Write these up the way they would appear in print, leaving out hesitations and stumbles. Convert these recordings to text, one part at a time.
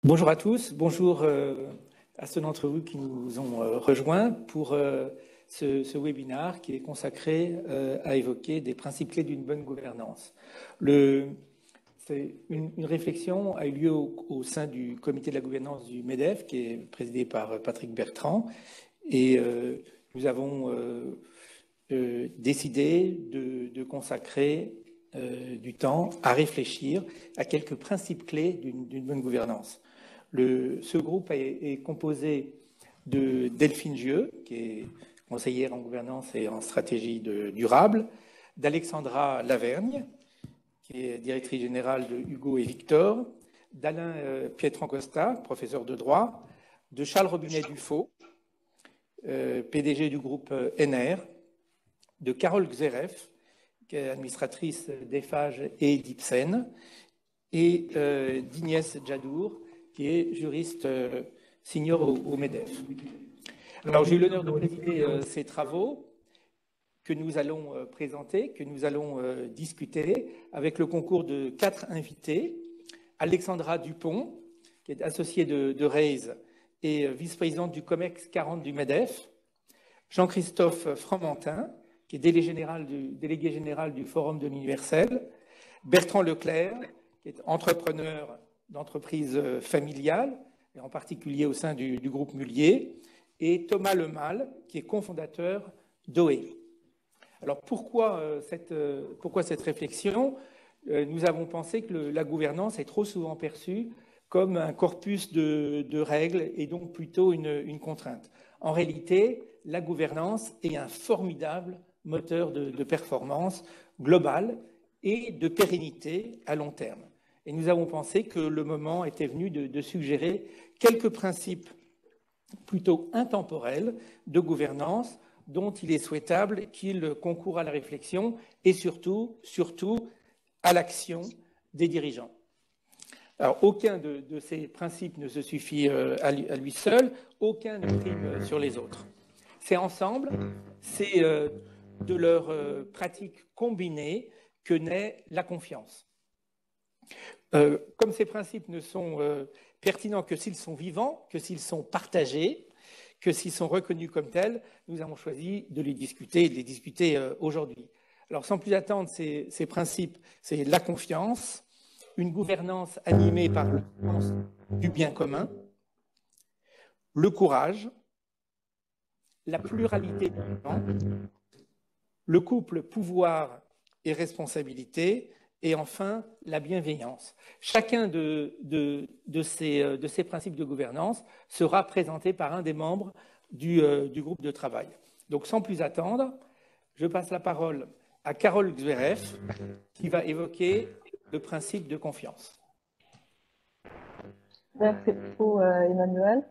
Bonjour à tous, bonjour à ceux d'entre vous qui nous ont rejoints pour ce webinaire qui est consacré à évoquer des principes clés d'une bonne gouvernance. Une réflexion a eu lieu au sein du comité de la gouvernance du MEDEF, qui est présidé par Patrick Bertrand, et nous avons décidé de consacrer du temps à réfléchir à quelques principes clés d'une bonne gouvernance. Ce groupe est composé de Delphine Gieux, qui est conseillère en gouvernance et en stratégie durable, d'Alexandra Lavergne, qui est directrice générale de Hugo et Victor, d'Alain Pietrancosta, professeur de droit, de Charles Robinet-Dufaux, PDG du groupe NR, de Carole Xeref, qui est administratrice d'EFAGE et d'Ipsen, et d'Ignès Djadour, qui est juriste senior au MEDEF. Alors, j'ai eu l'honneur de présider ces travaux que nous allons présenter, que nous allons discuter avec le concours de 4 invités. Alexandra Dupont, qui est associée de Raise et vice-présidente du COMEX 40 du MEDEF. Jean-Christophe Fromentin, qui est délégué général du Forum de l'Universel. Bertrand Leclerc, qui est entrepreneur d'entreprise familiale, et en particulier au sein du groupe Mullier, et Thomas Lemal, qui est cofondateur d'OE. Alors pourquoi cette réflexion? Nous avons pensé que la gouvernance est trop souvent perçue comme un corpus de règles et donc plutôt une contrainte. En réalité, la gouvernance est un formidable moteur de performance globale et de pérennité à long terme. Et nous avons pensé que le moment était venu de suggérer quelques principes plutôt intemporels de gouvernance dont il est souhaitable qu'ils concourent à la réflexion et surtout à l'action des dirigeants. Alors, aucun de ces principes ne se suffit à lui seul, aucun ne prime sur les autres. C'est ensemble, c'est de leur pratique combinée que naît la confiance. Comme ces principes ne sont pertinents que s'ils sont vivants, que s'ils sont partagés, que s'ils sont reconnus comme tels, nous avons choisi de les discuter aujourd'hui. Alors, sans plus attendre, ces principes, c'est la confiance, une gouvernance animée par le sens du bien commun, le courage, la pluralité des gens, le couple pouvoir et responsabilité, et enfin la bienveillance. Chacun de ces principes de gouvernance sera présenté par un des membres du groupe de travail. Donc sans plus attendre, je passe la parole à Carole Xeref qui va évoquer le principe de confiance. Merci beaucoup Emmanuel.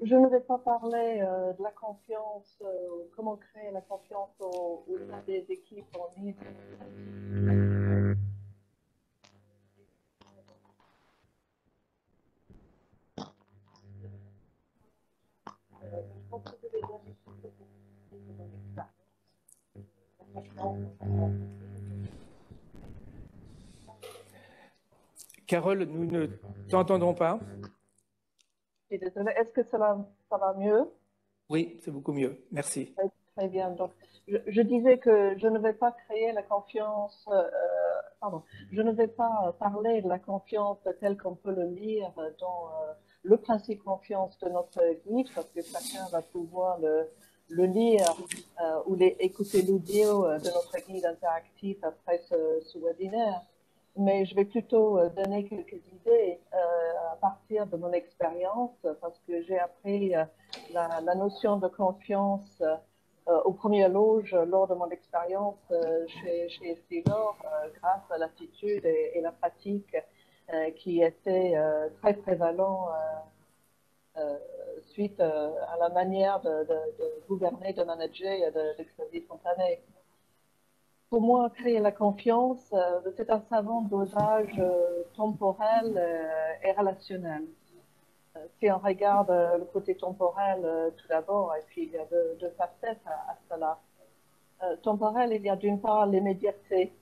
Je ne vais pas parler de la confiance, comment créer la confiance au sein des équipes en ligne. Je pense que je vais donner Carole, nous ne t'entendons pas. Je suis désolée. Est-ce que ça va mieux? Oui, c'est beaucoup mieux. Merci. Très bien. Donc, je disais que je ne vais pas créer la confiance, je ne vais pas parler de la confiance telle qu'on peut le lire dans le principe confiance de notre guide, parce que chacun va pouvoir le lire ou écouter l'audio de notre guide interactif après ce webinaire. Mais je vais plutôt donner quelques idées à partir de mon expérience, parce que j'ai appris la notion de confiance aux premières loges lors de mon expérience chez Essilor, grâce à l'attitude et la pratique qui était très prévalent suite à la manière de gouverner, de manager et de crédit spontané. Pour moi, créer la confiance, c'est un savant dosage temporel et relationnel. Si on regarde le côté temporel tout d'abord, et puis il y a deux facettes à cela. Temporel, il y a d'une part l'immédiateté.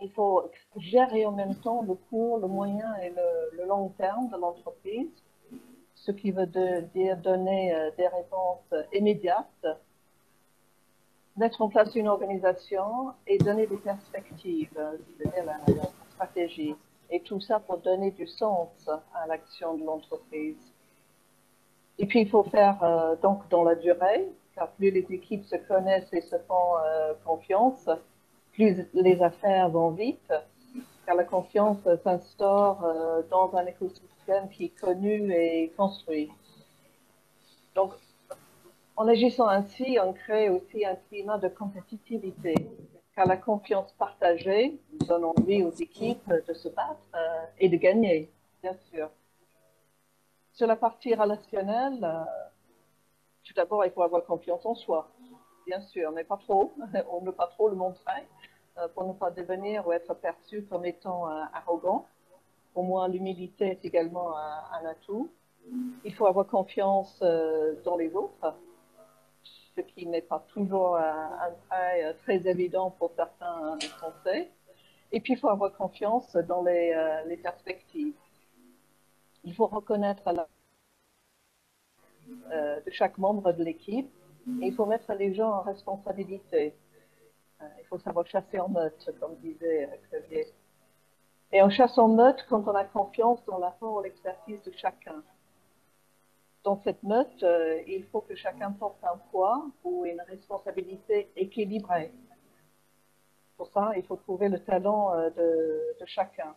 il faut gérer en même temps le court, le moyen et le long terme de l'entreprise, ce qui veut dire donner des réponses immédiates, mettre en place une organisation et donner des perspectives, c'est-à-dire la stratégie. Et tout ça pour donner du sens à l'action de l'entreprise. Et puis, il faut faire donc dans la durée, car plus les équipes se connaissent et se font confiance, plus les affaires vont vite, car la confiance s'instaure dans un écosystème qui est connu et construit. Donc, en agissant ainsi, on crée aussi un climat de compétitivité, car la confiance partagée donne envie aux équipes de se battre et de gagner, bien sûr. Sur la partie relationnelle, tout d'abord, il faut avoir confiance en soi, bien sûr, mais pas trop. On ne peut pas trop le montrer pour ne pas devenir ou être perçu comme étant arrogant. Au moins, l'humilité est également un atout. Il faut avoir confiance dans les autres, ce qui n'est pas toujours un trait très évident pour certains Français. Et puis, il faut avoir confiance dans les perspectives. Il faut reconnaître de chaque membre de l'équipe et il faut mettre les gens en responsabilité. Il faut savoir chasser en meute, comme disait Xavier. Et on chasse en meute quand on a confiance dans l'apport et l'expertise de chacun. Dans cette meute, il faut que chacun porte un poids ou une responsabilité équilibrée. Pour ça, il faut trouver le talent de chacun.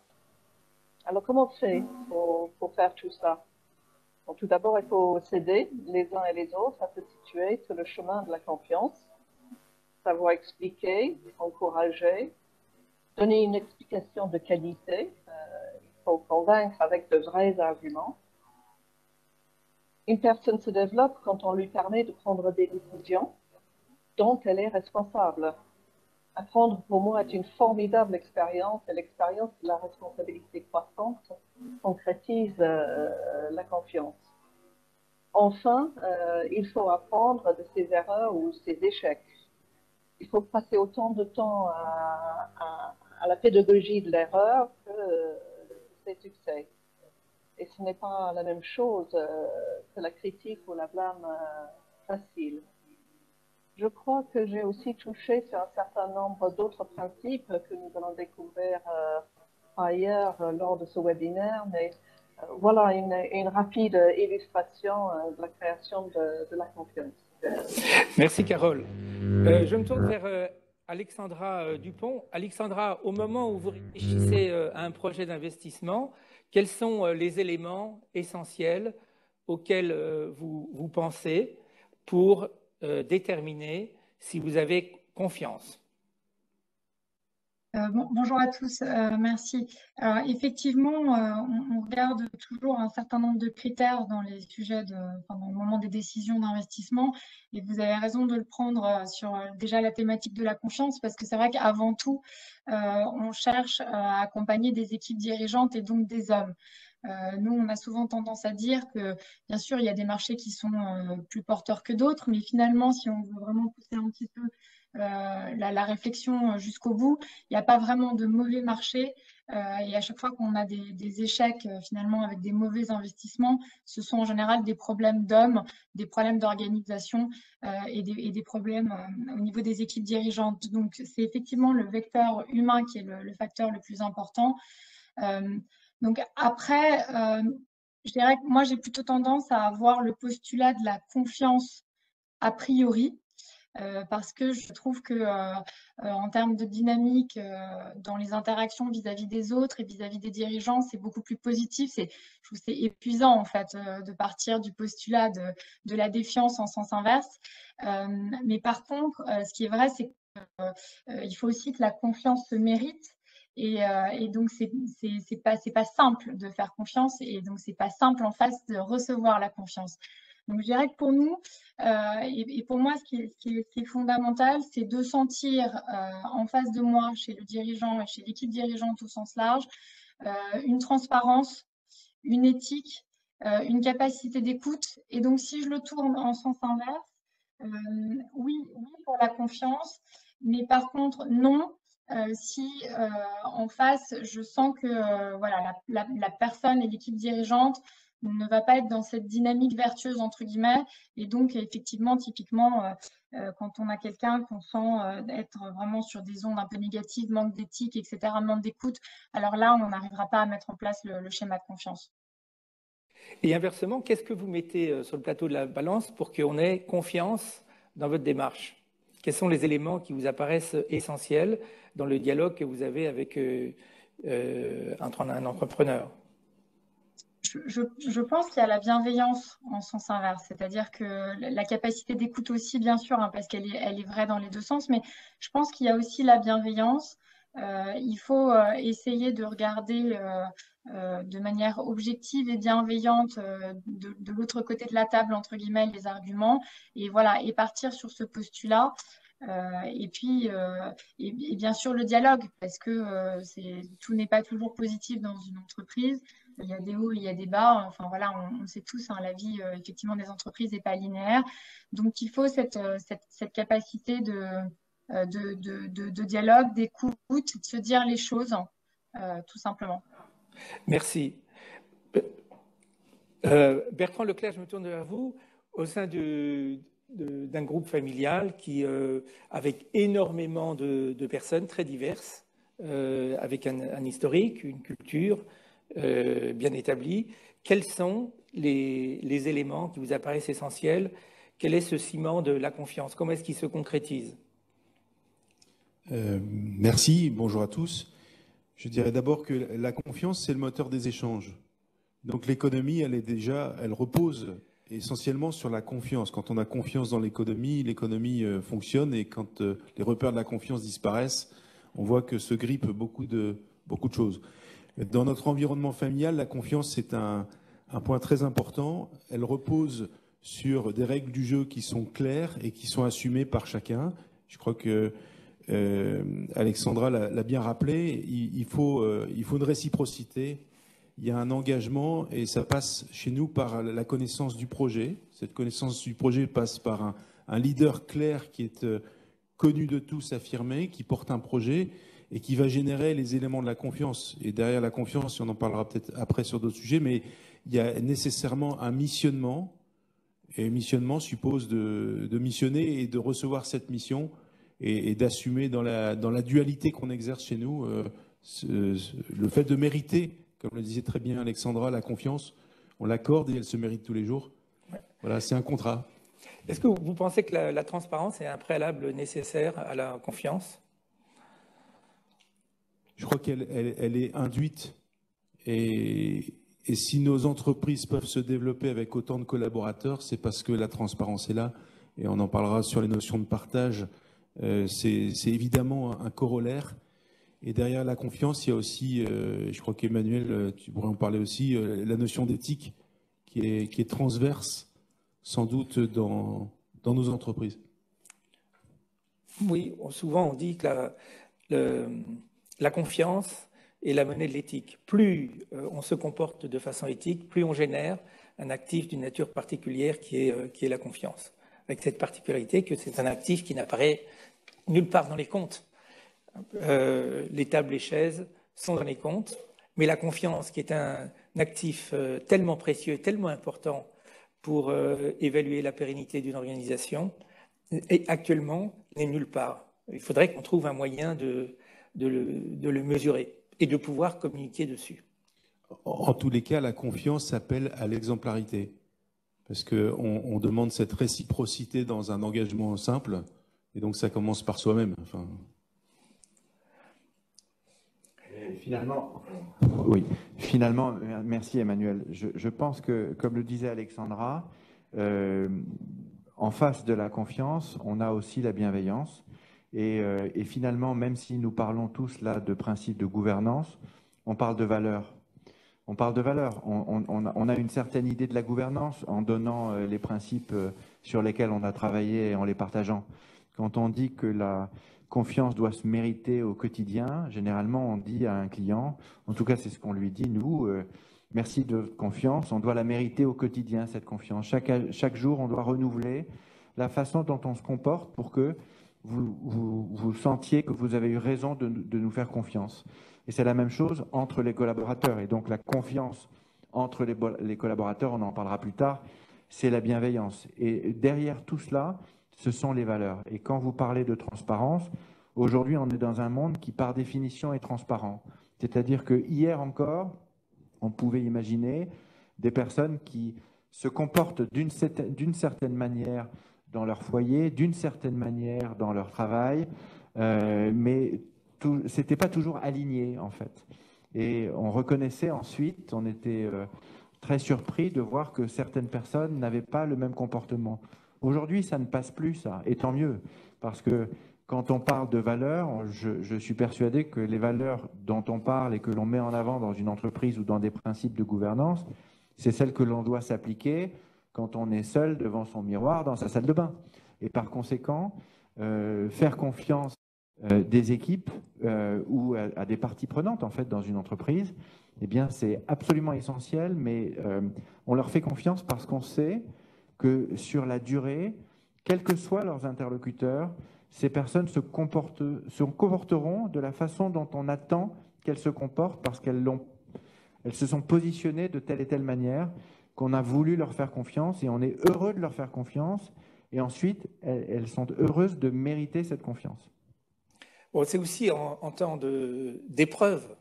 Alors, comment on fait pour faire tout ça? Bon, tout d'abord, il faut s'aider les uns et les autres à se situer sur le chemin de la confiance, savoir expliquer, encourager, donner une explication de qualité. Il faut convaincre avec de vrais arguments. Une personne se développe quand on lui permet de prendre des décisions dont elle est responsable. Apprendre, pour moi, est une formidable expérience et l'expérience de la responsabilité croissante concrétise la confiance. Enfin, il faut apprendre de ses erreurs ou ses échecs. Il faut passer autant de temps à la pédagogie de l'erreur que ses succès. Et ce n'est pas la même chose que la critique ou la blâme facile. Je crois que j'ai aussi touché sur un certain nombre d'autres principes que nous allons découvrir ailleurs lors de ce webinaire, mais voilà une rapide illustration de la création de la confiance. Merci Carole. Je me tourne vers Alexandra Dupont. Alexandra, au moment où vous réfléchissez à un projet d'investissement, quels sont les éléments essentiels auxquels vous pensez pour déterminer si vous avez confiance? Bonjour à tous, merci. Alors, effectivement, on regarde toujours un certain nombre de critères dans les sujets dans le moment des décisions d'investissement. Et vous avez raison de le prendre sur déjà la thématique de la confiance, parce que c'est vrai qu'avant tout, on cherche à accompagner des équipes dirigeantes et donc des hommes. Nous, on a souvent tendance à dire que, bien sûr, il y a des marchés qui sont plus porteurs que d'autres, mais finalement, si on veut vraiment pousser un petit peu la réflexion jusqu'au bout, il n'y a pas vraiment de mauvais marché. Et à chaque fois qu'on a des échecs finalement avec des mauvais investissements, ce sont en général des problèmes d'hommes, des problèmes d'organisation et des problèmes au niveau des équipes dirigeantes. Donc c'est effectivement le vecteur humain qui est le facteur le plus important. Donc après, je dirais que moi j'ai plutôt tendance à avoir le postulat de la confiance a priori. Parce que je trouve que en termes de dynamique dans les interactions vis-à-vis des autres et vis-à-vis des dirigeants, c'est beaucoup plus positif. Je trouve que c'est épuisant en fait de partir du postulat de la défiance en sens inverse. Mais par contre, ce qui est vrai, c'est qu'il faut aussi que la confiance se mérite. Et donc, c'est pas simple de faire confiance et donc, c'est pas simple en face de recevoir la confiance. Donc, je dirais que pour nous, et pour moi, ce qui est fondamental, c'est de sentir en face de moi, chez le dirigeant et chez l'équipe dirigeante au sens large, une transparence, une éthique, une capacité d'écoute. Et donc, si je le tourne en sens inverse, oui pour la confiance, mais par contre, non si en face, je sens que voilà, la personne et l'équipe dirigeante ne va pas être dans cette dynamique vertueuse, entre guillemets. Et donc, effectivement, typiquement, quand on a quelqu'un qu'on sent être vraiment sur des ondes un peu négatives, manque d'éthique, etc., manque d'écoute, alors là, on n'arrivera pas à mettre en place le schéma de confiance. Et inversement, qu'est-ce que vous mettez sur le plateau de la balance pour qu'on ait confiance dans votre démarche? Quels sont les éléments qui vous apparaissent essentiels dans le dialogue que vous avez avec un entrepreneur? Je pense qu'il y a la bienveillance en sens inverse, c'est-à-dire que la capacité d'écoute aussi, bien sûr, hein, parce elle est vraie dans les deux sens, mais je pense qu'il y a aussi la bienveillance. Il faut essayer de regarder de manière objective et bienveillante de l'autre côté de la table, entre guillemets, les arguments, et voilà, et partir sur ce postulat. Et puis, et bien sûr, le dialogue, parce que tout n'est pas toujours positif dans une entreprise. Il y a des hauts, il y a des bas. Enfin, voilà, on sait tous, hein, la vie, effectivement, des entreprises n'est pas linéaire. Donc, il faut cette capacité de dialogue, d'écoute, de se dire les choses, tout simplement. Merci. Bertrand Leclerc, je me tourne vers vous. Au sein d'un groupe familial avec énormément de personnes très diverses, avec un historique, une culture bien établie, quels sont les éléments qui vous apparaissent essentiels? Quel est ce ciment de la confiance? Comment est-ce qu'il se concrétise? Merci, bonjour à tous. Je dirais d'abord que la confiance, c'est le moteur des échanges. Donc l'économie, elle repose essentiellement sur la confiance. Quand on a confiance dans l'économie fonctionne, et quand les repères de la confiance disparaissent, on voit que se grippent beaucoup de choses. Dans notre environnement familial, la confiance, c'est un point très important. Elle repose sur des règles du jeu qui sont claires et qui sont assumées par chacun. Je crois que Alexandra l'a bien rappelé, il faut une réciprocité. Il y a un engagement et ça passe chez nous par la connaissance du projet. Cette connaissance du projet passe par un leader clair qui est connu de tous, affirmé, qui porte un projet et qui va générer les éléments de la confiance. Et derrière la confiance, on en parlera peut-être après sur d'autres sujets, mais il y a nécessairement un missionnement. Et missionnement suppose de missionner et de recevoir cette mission et d'assumer dans la dualité qu'on exerce chez nous le fait de mériter. Comme le disait très bien Alexandra, la confiance, on l'accorde et elle se mérite tous les jours. Ouais. Voilà, c'est un contrat. Est-ce que vous pensez que la transparence est un préalable nécessaire à la confiance? Je crois qu'elle est induite. Et si nos entreprises peuvent se développer avec autant de collaborateurs, c'est parce que la transparence est là. Et on en parlera sur les notions de partage. C'est évidemment un corollaire. Et derrière la confiance, il y a aussi, je crois qu'Emmanuel, tu pourrais en parler aussi, la notion d'éthique qui est transverse, sans doute, dans nos entreprises. Oui, souvent on dit que la confiance est la monnaie de l'éthique. Plus on se comporte de façon éthique, plus on génère un actif d'une nature particulière qui est la confiance. Avec cette particularité que c'est un actif qui n'apparaît nulle part dans les comptes. Les tables, les chaises sont dans les comptes, mais la confiance, qui est un actif tellement précieux, tellement important pour évaluer la pérennité d'une organisation, et actuellement n'est nulle part. Il faudrait qu'on trouve un moyen de le mesurer et de pouvoir communiquer dessus. En tous les cas, la confiance appelle à l'exemplarité, parce qu'on demande cette réciprocité dans un engagement simple, et donc ça commence par soi-même. Enfin... Finalement, merci Emmanuel. Je pense que, comme le disait Alexandra, en face de la confiance, on a aussi la bienveillance. Et finalement, même si nous parlons tous là de principes de gouvernance, on parle de valeurs. On parle de valeurs. On a une certaine idée de la gouvernance en donnant les principes sur lesquels on a travaillé et en les partageant. Quand on dit que la confiance doit se mériter au quotidien, généralement on dit à un client, en tout cas c'est ce qu'on lui dit, nous, merci de votre confiance, on doit la mériter au quotidien, cette confiance. Chaque jour, on doit renouveler la façon dont on se comporte pour que vous sentiez que vous avez eu raison de nous faire confiance. Et c'est la même chose entre les collaborateurs. Et donc la confiance entre les collaborateurs, on en parlera plus tard, c'est la bienveillance. Et derrière tout cela, ce sont les valeurs. Et quand vous parlez de transparence, aujourd'hui, on est dans un monde qui, par définition, est transparent. C'est-à-dire que hier encore, on pouvait imaginer des personnes qui se comportent d'une certaine manière dans leur foyer, d'une certaine manière dans leur travail, mais ce n'était pas toujours aligné, en fait. Et on reconnaissait ensuite, on était très surpris de voir que certaines personnes n'avaient pas le même comportement. Aujourd'hui, ça ne passe plus, ça, et tant mieux, parce que quand on parle de valeurs, je suis persuadé que les valeurs dont on parle et que l'on met en avant dans une entreprise ou dans des principes de gouvernance, c'est celles que l'on doit s'appliquer quand on est seul devant son miroir dans sa salle de bain. Et par conséquent, faire confiance des équipes ou à des parties prenantes en fait dans une entreprise, eh bien c'est absolument essentiel, mais on leur fait confiance parce qu'on sait que sur la durée, quels que soient leurs interlocuteurs, ces personnes se comporteront de la façon dont on attend qu'elles se comportent parce qu'elles se sont positionnées de telle et telle manière qu'on a voulu leur faire confiance et on est heureux de leur faire confiance et ensuite elles sont heureuses de mériter cette confiance. Bon, c'est aussi en temps d'épreuve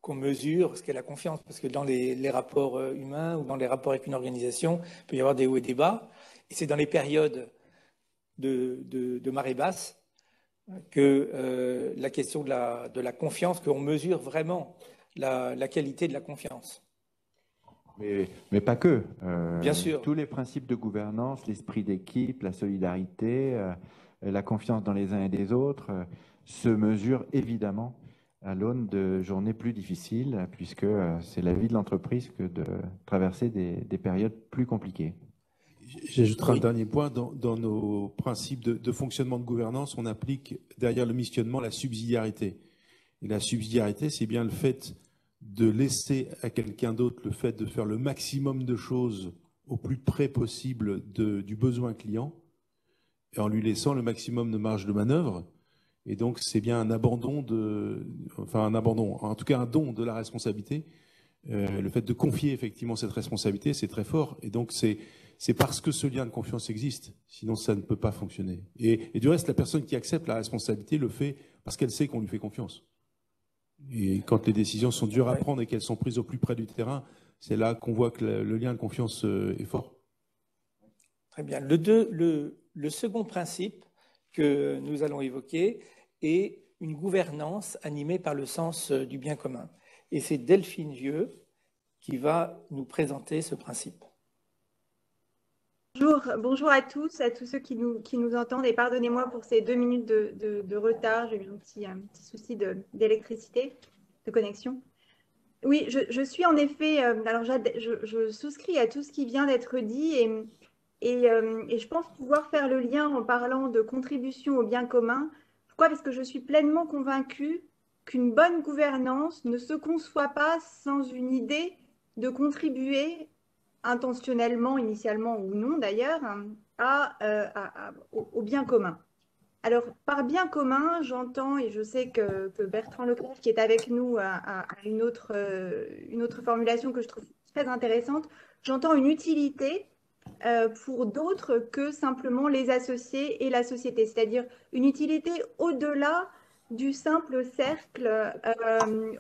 qu'on mesure ce qu'est la confiance, parce que dans les rapports humains ou dans les rapports avec une organisation, il peut y avoir des hauts et des bas, et c'est dans les périodes de marée basse que la question de la confiance, qu'on mesure vraiment la qualité de la confiance. Mais pas que. Bien sûr. Tous les principes de gouvernance, l'esprit d'équipe, la solidarité, la confiance dans les uns et les autres, se mesurent évidemment à l'aune de journées plus difficiles, puisque c'est la vie de l'entreprise que de traverser des périodes plus compliquées. J'ajouterai un dernier point. Dans nos principes de fonctionnement de gouvernance, on applique derrière le missionnement la subsidiarité. Et la subsidiarité, c'est bien le fait de laisser à quelqu'un d'autre le fait de faire le maximum de choses au plus près possible du besoin client, et en lui laissant le maximum de marge de manœuvre. Et donc, c'est bien un abandon en tout cas un don de la responsabilité. Le fait de confier effectivement cette responsabilité, c'est très fort. Et donc, c'est parce que ce lien de confiance existe. Sinon, ça ne peut pas fonctionner. Et du reste, la personne qui accepte la responsabilité le fait parce qu'elle sait qu'on lui fait confiance. Et quand les décisions sont dures à prendre et qu'elles sont prises au plus près du terrain, c'est là qu'on voit que le lien de confiance est fort. Très bien. Le second principe que nous allons évoquer est une gouvernance animée par le sens du bien commun. Et c'est Delphine Vieux qui va nous présenter ce principe. Bonjour à tous ceux qui nous entendent, et pardonnez-moi pour ces 2 minutes de retard, j'ai eu un petit souci d'électricité, de connexion. Oui, je suis en effet, alors je souscris à tout ce qui vient d'être dit et je pense pouvoir faire le lien en parlant de contribution au bien commun. Pourquoi? Parce que je suis pleinement convaincue qu'une bonne gouvernance ne se conçoit pas sans une idée de contribuer intentionnellement, initialement ou non d'ailleurs, au bien commun. Alors, par bien commun, j'entends, et je sais que Bertrand Leclerc, qui est avec nous, a une autre formulation que je trouve très intéressante, j'entends une utilité pour d'autres que simplement les associés et la société, c'est-à-dire une utilité au-delà du simple cercle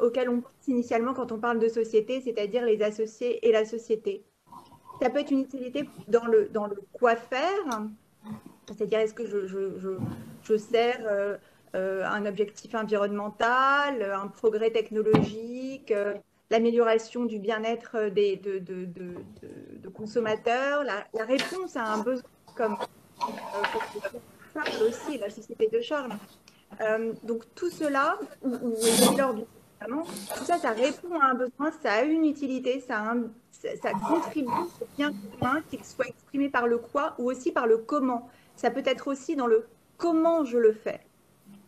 auquel on pense initialement quand on parle de société, c'est-à-dire les associés et la société. Ça peut être une utilité dans le quoi faire, c'est-à-dire est-ce que je sers un objectif environnemental, un progrès technologique, l'amélioration du bien-être de consommateurs. La réponse à un besoin comme Charles aussi, la société de Charles. Donc tout cela, ou tout ça, ça répond à un besoin, ça a une utilité, ça contribue au bien commun, qu'il soit exprimé par le quoi ou aussi par le comment. Ça peut être aussi dans le comment je le fais.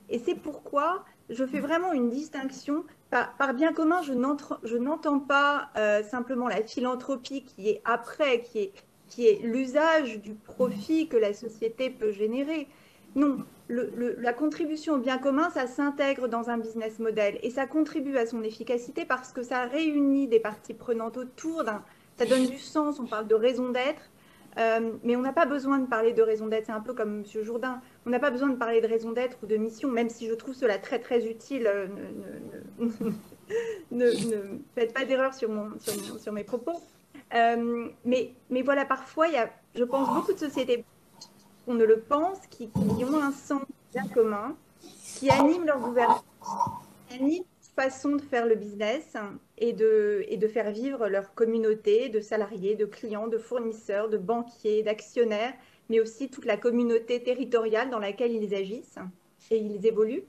Et c'est pourquoi je fais vraiment une distinction. Par bien commun, je n'entends pas simplement la philanthropie qui est après, qui est l'usage du profit que la société peut générer. Non, la contribution au bien commun, ça s'intègre dans un business model et ça contribue à son efficacité parce que ça réunit des parties prenantes autour ça donne du sens, on parle de raison d'être, mais on n'a pas besoin de parler de raison d'être, c'est un peu comme M. Jourdain, on n'a pas besoin de parler de raison d'être ou de mission, même si je trouve cela très très utile, ne faites pas d'erreur sur mes propos. Mais voilà, parfois, il y a, je pense, beaucoup de sociétés, on ne le pense, qui ont un sens bien commun, qui animent leur gouvernance, qui animent leur façon de faire le business et de faire vivre leur communauté de salariés, de clients, de fournisseurs, de banquiers, d'actionnaires, mais aussi toute la communauté territoriale dans laquelle ils agissent et ils évoluent.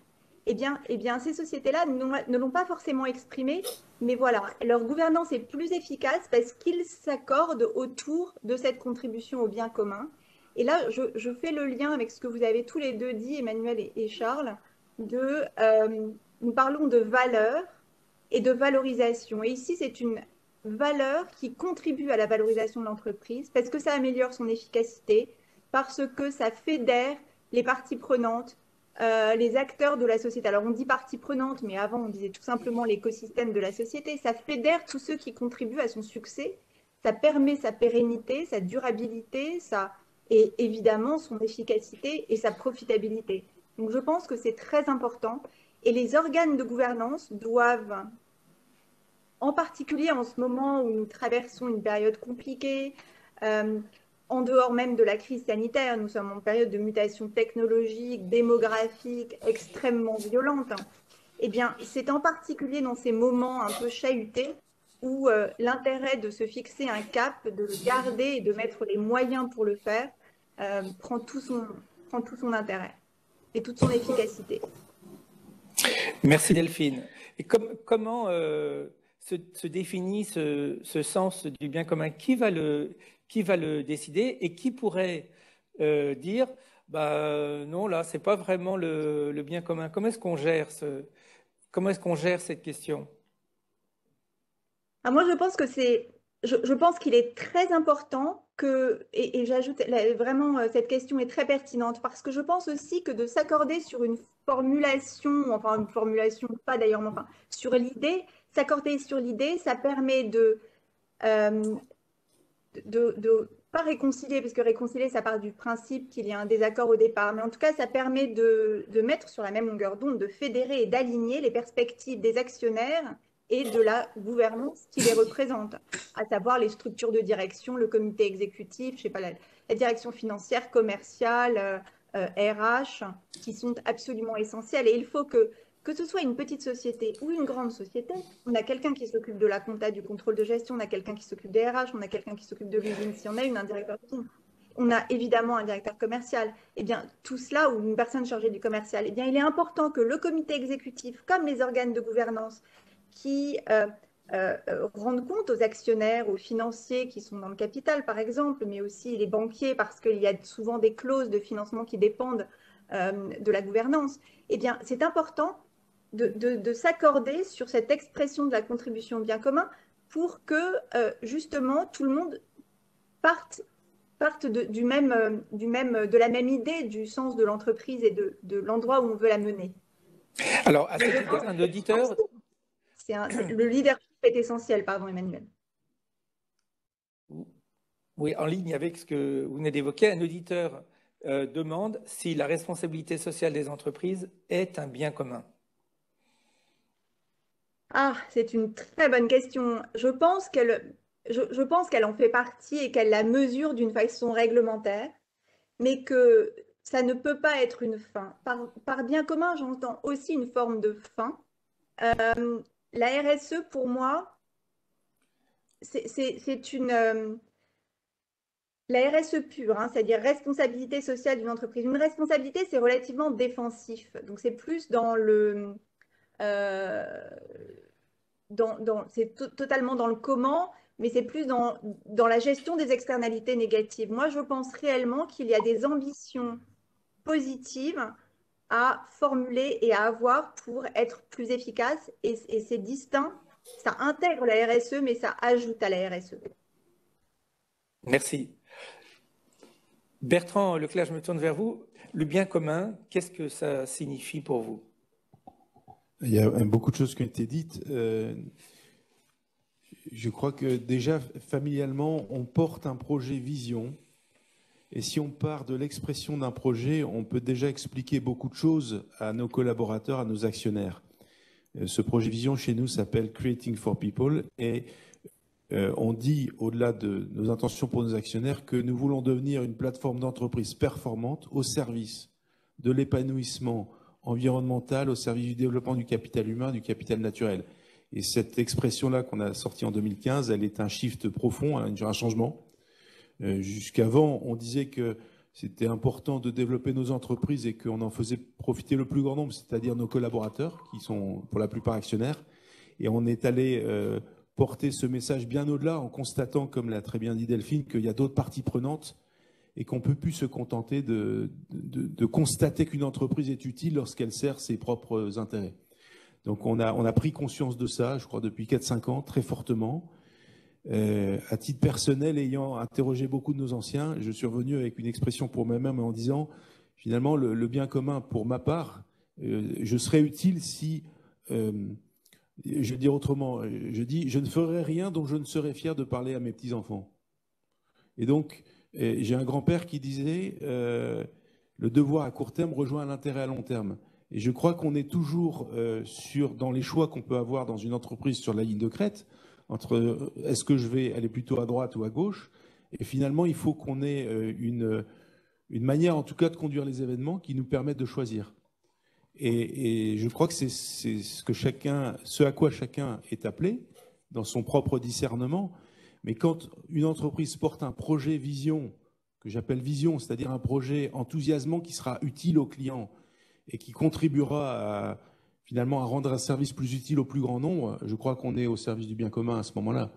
Eh bien, ces sociétés-là ne l'ont pas forcément exprimé, mais voilà, leur gouvernance est plus efficace parce qu'ils s'accordent autour de cette contribution au bien commun. Et là, je fais le lien avec ce que vous avez tous les deux dit, Emmanuel et Charles, nous parlons de valeur et de valorisation. Et ici, c'est une valeur qui contribue à la valorisation de l'entreprise parce que ça améliore son efficacité, parce que ça fédère les parties prenantes, les acteurs de la société. Alors, on dit parties prenantes, mais avant, on disait tout simplement l'écosystème de la société. Ça fédère tous ceux qui contribuent à son succès. Ça permet sa pérennité, sa durabilité, et évidemment son efficacité et sa profitabilité. Donc, je pense que c'est très important. Et les organes de gouvernance doivent, en particulier en ce moment où nous traversons une période compliquée, en dehors même de la crise sanitaire, nous sommes en période de mutation technologique, démographique, extrêmement violente. Eh bien, c'est en particulier dans ces moments un peu chahutés où l'intérêt de se fixer un cap, de le garder et de mettre les moyens pour le faire prend tout son intérêt et toute son efficacité. Merci Delphine. Et comment se définit ce sens du bien commun? Qui va le décider et qui pourrait dire non, là, c'est pas vraiment le bien commun? Comment est-ce qu'on gère cette question? Moi, je pense qu'il est très important et j'ajoute vraiment, cette question est très pertinente parce que je pense aussi que de s'accorder sur une formulation, enfin une formulation pas d'ailleurs, mais enfin sur l'idée, s'accorder sur l'idée, ça permet de pas réconcilier, parce que réconcilier, ça part du principe qu'il y a un désaccord au départ, mais en tout cas, ça permet de mettre sur la même longueur d'onde, de fédérer et d'aligner les perspectives des actionnaires et de la gouvernance qui les représente, à savoir les structures de direction, le comité exécutif, je sais pas, la direction financière, commerciale, RH, qui sont absolument essentielles. Et il faut que ce soit une petite société ou une grande société, on a quelqu'un qui s'occupe de la compta, du contrôle de gestion, on a quelqu'un qui s'occupe des RH, on a quelqu'un qui s'occupe de l'usine, si on a un directeur d'usine. On a évidemment un directeur commercial. Eh bien, tout cela, ou une personne chargée du commercial, eh bien, il est important que le comité exécutif, comme les organes de gouvernance, qui rendent compte aux actionnaires, aux financiers qui sont dans le capital, par exemple, mais aussi les banquiers, parce qu'il y a souvent des clauses de financement qui dépendent de la gouvernance. Eh bien, c'est important de s'accorder sur cette expression de la contribution au bien commun pour que, justement, tout le monde parte de la même idée du sens de l'entreprise et de l'endroit où on veut la mener. Alors, à ce titre, un auditeur... Le leadership est essentiel, pardon Emmanuel. Oui, en ligne avec ce que vous venez d'évoquer, un auditeur demande si la responsabilité sociale des entreprises est un bien commun. Ah, c'est une très bonne question. Je pense qu'elle en fait partie et qu'elle la mesure d'une façon réglementaire, mais que ça ne peut pas être une fin. Par bien commun, j'entends aussi une forme de fin. La RSE, pour moi, c'est une... la RSE pure, hein, c'est-à-dire responsabilité sociale d'une entreprise. Une responsabilité, c'est relativement défensif. Donc, c'est plus dans le... c'est totalement dans le comment, mais c'est plus dans la gestion des externalités négatives. Moi, je pense réellement qu'il y a des ambitions positives à formuler et à avoir pour être plus efficace. Et c'est distinct. Ça intègre la RSE, mais ça ajoute à la RSE. Merci. Bertrand Leclerc, je me tourne vers vous. Le bien commun, qu'est-ce que ça signifie pour vous? Il y a beaucoup de choses qui ont été dites. Je crois que déjà, familialement, on porte un projet vision. Et si on part de l'expression d'un projet, on peut déjà expliquer beaucoup de choses à nos collaborateurs, à nos actionnaires. Ce projet vision chez nous s'appelle Creating for People. Et on dit, au-delà de nos intentions pour nos actionnaires, que nous voulons devenir une plateforme d'entreprise performante au service de l'épanouissement environnemental, au service du développement du capital humain, du capital naturel. Et cette expression-là qu'on a sortie en 2015, elle est un shift profond, un changement. Jusqu'avant, on disait que c'était important de développer nos entreprises et qu'on en faisait profiter le plus grand nombre, c'est-à-dire nos collaborateurs, qui sont pour la plupart actionnaires. Et on est allé porter ce message bien au-delà en constatant, comme l'a très bien dit Delphine, qu'il y a d'autres parties prenantes et qu'on ne peut plus se contenter de constater qu'une entreprise est utile lorsqu'elle sert ses propres intérêts. Donc on a pris conscience de ça, je crois, depuis 4-5 ans, très fortement. À titre personnel, ayant interrogé beaucoup de nos anciens, je suis revenu avec une expression pour moi-même en disant, finalement, le bien commun, pour ma part, je serais utile si... je vais dire autrement, je dis, je ne ferai rien dont je ne serais fier de parler à mes petits-enfants. Et donc, j'ai un grand-père qui disait, le devoir à court terme rejoint l'intérêt à long terme. Et je crois qu'on est toujours dans les choix qu'on peut avoir dans une entreprise sur la ligne de crête, entre est-ce que je vais aller plutôt à droite ou à gauche, et finalement, il faut qu'on ait une manière, en tout cas, de conduire les événements qui nous permettent de choisir. Et je crois que c'est ce à quoi chacun est appelé dans son propre discernement. Mais quand une entreprise porte un projet vision, que j'appelle vision, c'est-à-dire un projet enthousiasmant qui sera utile aux clients et qui contribuera finalement à rendre un service plus utile au plus grand nombre, je crois qu'on est au service du bien commun à ce moment-là.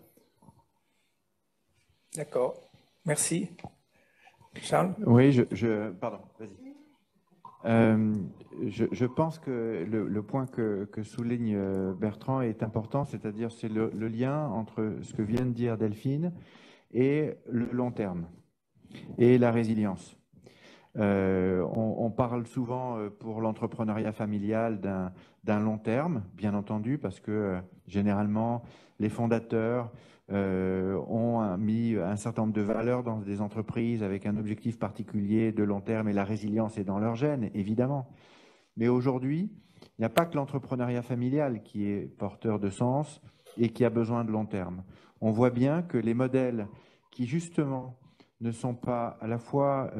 D'accord. Merci. Charles? Oui, pardon, vas-y. Je pense que le point que souligne Bertrand est important, c'est-à-dire c'est le lien entre ce que vient de dire Delphine et le long terme et la résilience. On parle souvent pour l'entrepreneuriat familial d'un long terme, bien entendu, parce que généralement les fondateurs ont mis un certain nombre de valeurs dans des entreprises avec un objectif particulier de long terme, et la résilience est dans leur gène, évidemment. Mais aujourd'hui, il n'y a pas que l'entrepreneuriat familial qui est porteur de sens et qui a besoin de long terme. On voit bien que les modèles qui, justement, ne sont pas à la fois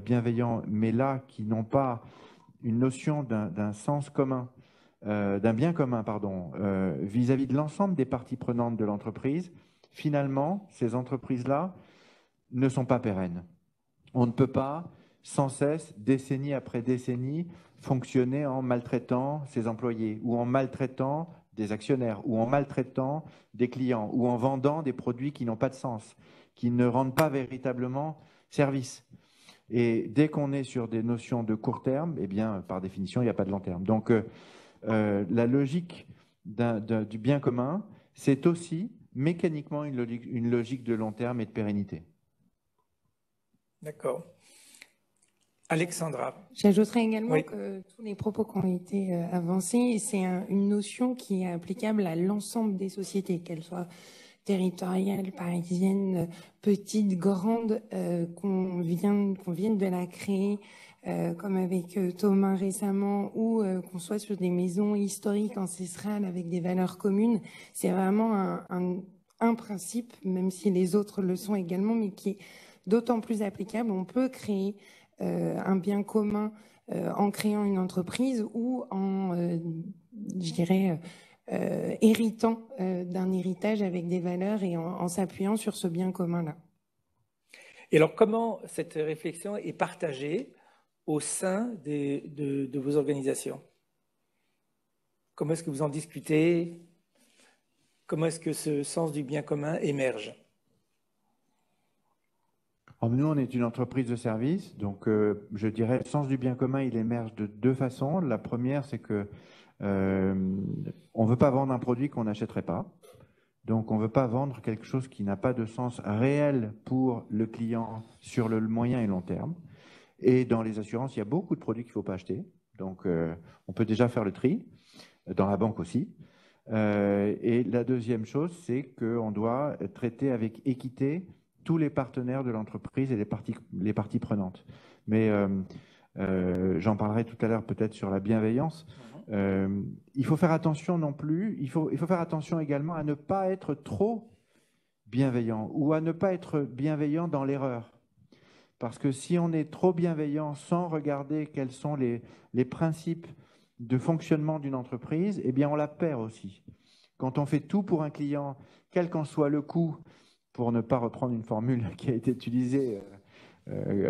bienveillants, mais là, qui n'ont pas une notion d'un sens commun, d'un bien commun, pardon, vis-à-vis de l'ensemble des parties prenantes de l'entreprise, finalement, ces entreprises-là ne sont pas pérennes. On ne peut pas, sans cesse, décennie après décennie, fonctionner en maltraitant ses employés, ou en maltraitant des actionnaires, ou en maltraitant des clients, ou en vendant des produits qui n'ont pas de sens, qui ne rendent pas véritablement service. Et dès qu'on est sur des notions de court terme, eh bien, par définition, il n'y a pas de long terme. Donc, la logique du bien commun, c'est aussi mécaniquement une logique de long terme et de pérennité. D'accord. Alexandra. J'ajouterais également que tous les propos qui ont été avancés, c'est une notion qui est applicable à l'ensemble des sociétés, qu'elles soient territoriales, parisiennes, petites, grandes, qu'on vienne de la créer, comme avec Thomas récemment, ou qu'on soit sur des maisons historiques, ancestrales, avec des valeurs communes. C'est vraiment un principe, même si les autres le sont également, mais qui est d'autant plus applicable. On peut créer un bien commun en créant une entreprise ou en, je dirais, héritant d'un héritage avec des valeurs et en s'appuyant sur ce bien commun-là. Et alors, comment cette réflexion est partagée au sein de vos organisations? Comment est-ce que vous en discutez? Comment est-ce que ce sens du bien commun émerge? Alors nous, on est une entreprise de service, donc je dirais le sens du bien commun, il émerge de deux façons. La première, c'est que on ne veut pas vendre un produit qu'on n'achèterait pas. Donc, on ne veut pas vendre quelque chose qui n'a pas de sens réel pour le client sur le moyen et long terme. Et dans les assurances, il y a beaucoup de produits qu'il ne faut pas acheter. Donc, on peut déjà faire le tri, dans la banque aussi. Et la deuxième chose, c'est qu'on doit traiter avec équité tous les partenaires de l'entreprise et les parties prenantes. Mais j'en parlerai tout à l'heure peut-être sur la bienveillance. Il faut faire attention non plus, il faut faire attention également à ne pas être trop bienveillant ou à ne pas être bienveillant dans l'erreur. Parce que si on est trop bienveillant sans regarder quels sont les principes de fonctionnement d'une entreprise, eh bien on la perd aussi. Quand on fait tout pour un client, quel qu'en soit le coût, pour ne pas reprendre une formule qui a été utilisée,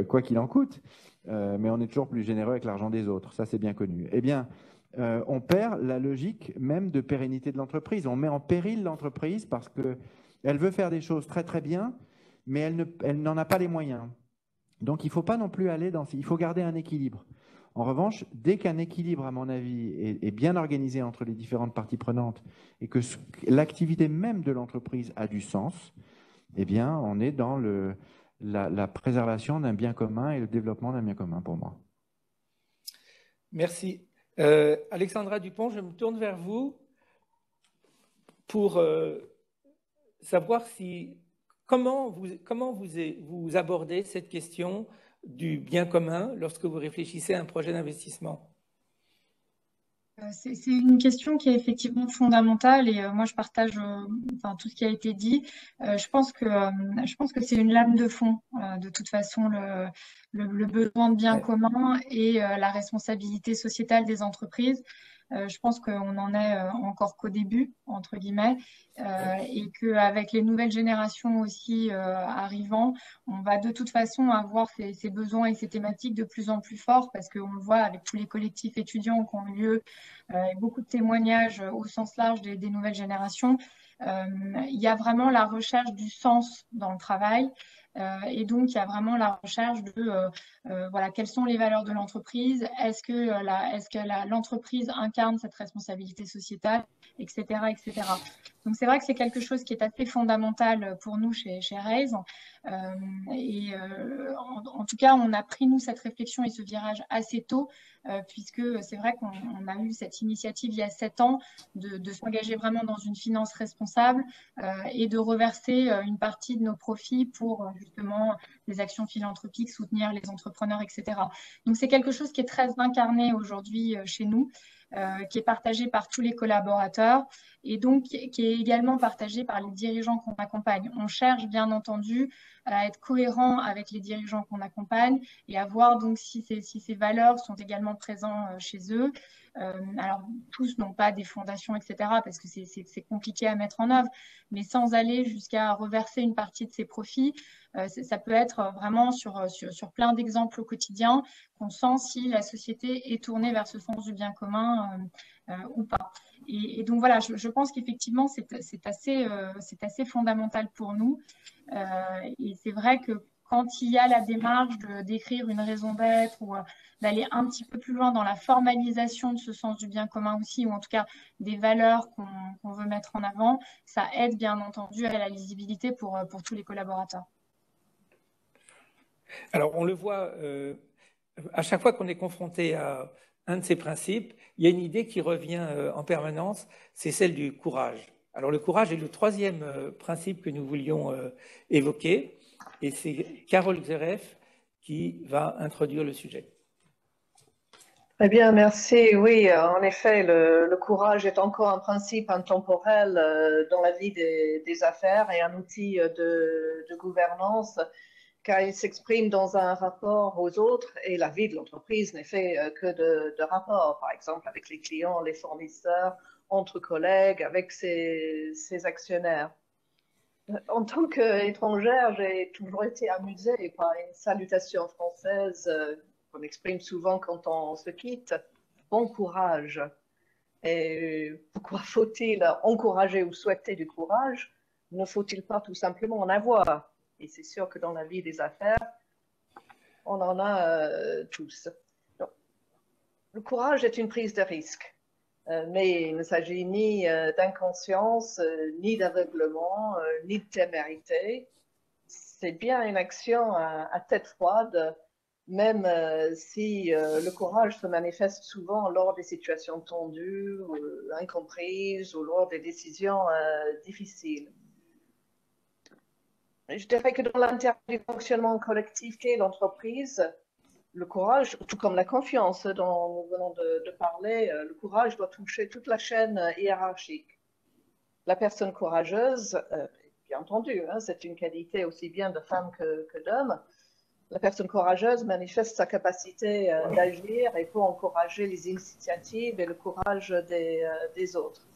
quoi qu'il en coûte, mais on est toujours plus généreux avec l'argent des autres, ça c'est bien connu. Eh bien, on perd la logique même de pérennité de l'entreprise. On met en péril l'entreprise parce qu'elle veut faire des choses très très bien, mais elle n'en a pas les moyens. Donc il ne faut pas non plus aller il faut garder un équilibre. En revanche, dès qu'un équilibre, à mon avis, est bien organisé entre les différentes parties prenantes et que l'activité même de l'entreprise a du sens, eh bien, on est dans la préservation d'un bien commun et le développement d'un bien commun pour moi. Merci. Alexandra Dupont, je me tourne vers vous pour savoir comment vous abordez cette question du bien commun lorsque vous réfléchissez à un projet d'investissement. C'est une question qui est effectivement fondamentale et moi je partage tout ce qui a été dit. Je pense que c'est une lame de fond de toute façon le besoin de bien commun et la responsabilité sociétale des entreprises. Je pense qu'on en est encore qu'au début, entre guillemets, et qu'avec les nouvelles générations aussi arrivant, on va de toute façon avoir ces besoins et ces thématiques de plus en plus forts parce qu'on le voit avec tous les collectifs étudiants qui ont eu lieu et beaucoup de témoignages au sens large des nouvelles générations. Il y a vraiment la recherche du sens dans le travail. Et donc, il y a vraiment la recherche de voilà, quelles sont les valeurs de l'entreprise, est-ce que l'entreprise incarne cette responsabilité sociétale, etc., etc. Donc, c'est vrai que c'est quelque chose qui est assez fondamental pour nous chez Raise. En tout cas, on a pris, nous, cette réflexion et ce virage assez tôt, puisque c'est vrai qu'on a eu cette initiative il y a 7 ans de s'engager vraiment dans une finance responsable et de reverser une partie de nos profits pour justement les actions philanthropiques, soutenir les entrepreneurs, etc. Donc c'est quelque chose qui est très incarné aujourd'hui chez nous, qui est partagé par tous les collaborateurs et donc qui est également partagé par les dirigeants qu'on accompagne. On cherche bien entendu à être cohérent avec les dirigeants qu'on accompagne et à voir donc si ces valeurs sont également présentes chez eux. Alors, tous n'ont pas des fondations, etc., parce que c'est compliqué à mettre en œuvre, mais sans aller jusqu'à reverser une partie de ses profits, ça peut être vraiment sur plein d'exemples au quotidien qu'on sent si la société est tournée vers ce sens du bien commun ou pas. Et donc voilà, je pense qu'effectivement, c'est assez fondamental pour nous. Et c'est vrai que quand il y a la démarche d'écrire une raison d'être ou d'aller un petit peu plus loin dans la formalisation de ce sens du bien commun aussi, ou en tout cas des valeurs qu'on veut mettre en avant, ça aide bien entendu à la lisibilité pour tous les collaborateurs. Alors on le voit, à chaque fois qu'on est confronté à un de ces principes, il y a une idée qui revient en permanence, c'est celle du courage. Alors le courage est le troisième principe que nous voulions évoquer, et c'est Carole Xeref qui va introduire le sujet. Très bien, merci. Oui, en effet, le courage est encore un principe intemporel dans la vie des affaires et un outil de gouvernance, car il s'exprime dans un rapport aux autres et la vie de l'entreprise n'est fait que de rapports, par exemple avec les clients, les fournisseurs, entre collègues, avec ses actionnaires. En tant qu'étrangère, j'ai toujours été amusée par une salutation française qu'on exprime souvent quand on se quitte. Bon courage. Et pourquoi faut-il encourager ou souhaiter du courage? Ne faut-il pas tout simplement en avoir? Et c'est sûr que dans la vie des affaires, on en a tous. Donc, le courage est une prise de risque. Mais il ne s'agit ni d'inconscience, ni d'aveuglement, ni de témérité. C'est bien une action à tête froide, même si le courage se manifeste souvent lors des situations tendues, incomprises, ou lors des décisions difficiles. Je dirais que dans l'intérêt du fonctionnement collectif qu'est l'entreprise, le courage, tout comme la confiance dont nous venons de parler, le courage doit toucher toute la chaîne hiérarchique. La personne courageuse, bien entendu, hein, c'est une qualité aussi bien de femme que d'homme. La personne courageuse manifeste sa capacité d'agir et peut encourager les initiatives et le courage des autres.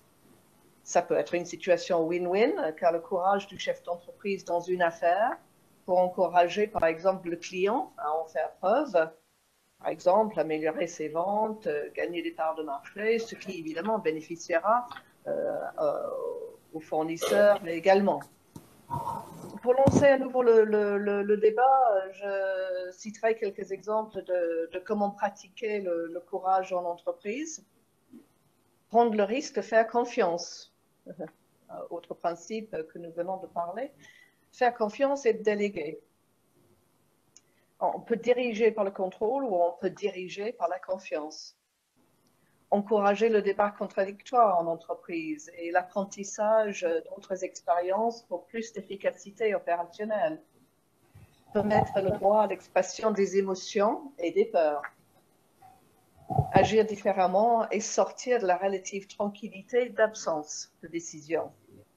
Ça peut être une situation win-win, car le courage du chef d'entreprise dans une affaire pour encourager, par exemple, le client à en faire preuve, par exemple, améliorer ses ventes, gagner des parts de marché, ce qui évidemment bénéficiera aux fournisseurs également. Pour lancer à nouveau le débat, je citerai quelques exemples de comment pratiquer le courage en entreprise. Prendre le risque, faire confiance. Autre principe que nous venons de parler. Faire confiance et déléguer. On peut diriger par le contrôle ou on peut diriger par la confiance. Encourager le débat contradictoire en entreprise et l'apprentissage d'autres expériences pour plus d'efficacité opérationnelle. Permettre le droit à l'expression des émotions et des peurs. Agir différemment et sortir de la relative tranquillité d'absence de décision.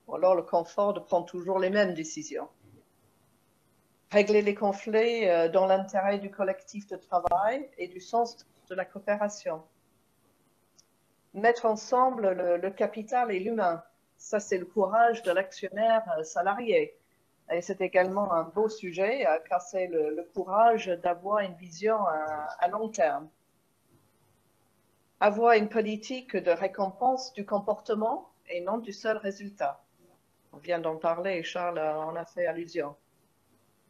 Ou alors le confort de prendre toujours les mêmes décisions. Régler les conflits dans l'intérêt du collectif de travail et du sens de la coopération. Mettre ensemble le capital et l'humain. Ça, c'est le courage de l'actionnaire salarié. Et c'est également un beau sujet, car c'est le courage d'avoir une vision à long terme. Avoir une politique de récompense du comportement et non du seul résultat. On vient d'en parler et Charles en a fait allusion.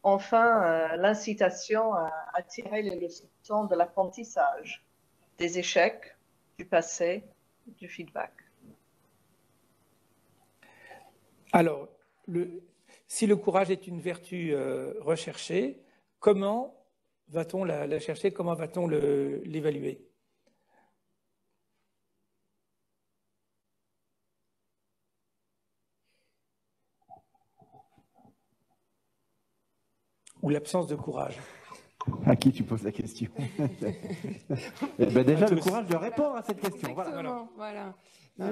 Enfin, l'incitation à tirer les leçons de l'apprentissage, des échecs, du passé, du feedback. Alors, si le courage est une vertu recherchée, comment va-t-on la chercher? Comment va-t-on l'évaluer? Ou l'absence de courage? À qui tu poses la question? Ben déjà, le courage de répondre à cette question. Exactement, voilà. Non,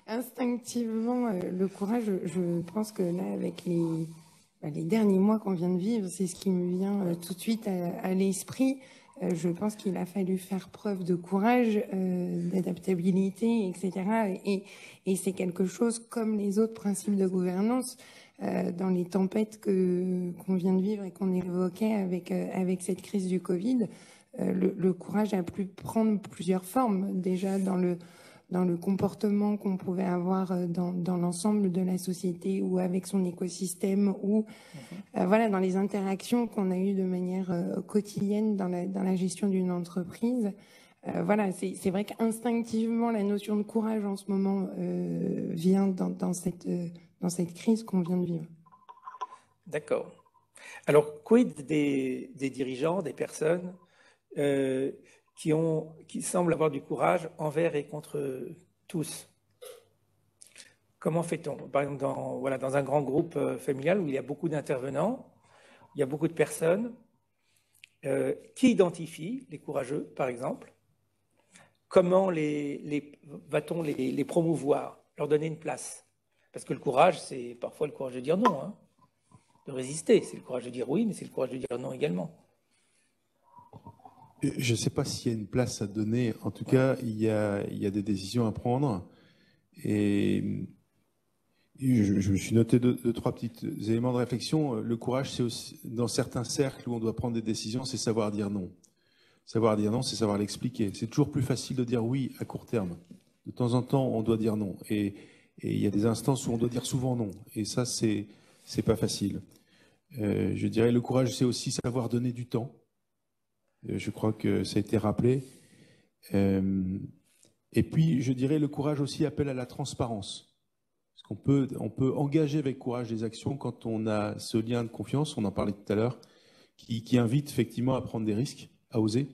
instinctivement, le courage, je pense que là, avec les derniers mois qu'on vient de vivre, c'est ce qui me vient tout de suite à l'esprit. Je pense qu'il a fallu faire preuve de courage, d'adaptabilité, etc. Et c'est quelque chose comme les autres principes de gouvernance dans les tempêtes qu'on vient de vivre et qu'on évoquait avec cette crise du Covid. Le courage a pu prendre plusieurs formes, déjà dans le comportement qu'on pouvait avoir dans l'ensemble de la société ou avec son écosystème ou voilà, dans les interactions qu'on a eues de manière quotidienne dans la gestion d'une entreprise. Voilà, c'est vrai qu'instinctivement, la notion de courage en ce moment vient dans cette crise qu'on vient de vivre. D'accord. Alors, quid des dirigeants, des personnes qui semblent avoir du courage envers et contre tous? Comment fait-on? Par exemple, dans un grand groupe familial où il y a beaucoup d'intervenants, il y a beaucoup de personnes, qui identifient les courageux, par exemple? Comment va-t-on les promouvoir, leur donner une place? Parce que le courage, c'est parfois le courage de dire non, hein, de résister. C'est le courage de dire oui, mais c'est le courage de dire non également. Je ne sais pas s'il y a une place à donner. En tout cas, il y a des décisions à prendre. Et je me suis noté deux, trois petits éléments de réflexion. Le courage, c'est aussi, dans certains cercles où on doit prendre des décisions, c'est savoir dire non. Savoir dire non, c'est savoir l'expliquer. C'est toujours plus facile de dire oui à court terme. De temps en temps, on doit dire non. Et il y a des instances où on doit dire souvent non. Et ça, c'est pas facile. Je dirais le courage, c'est aussi savoir donner du temps. Je crois que ça a été rappelé. Et puis, je dirais, le courage aussi appelle à la transparence. Parce on peut engager avec courage des actions quand on a ce lien de confiance, on en parlait tout à l'heure, qui invite effectivement à prendre des risques, à oser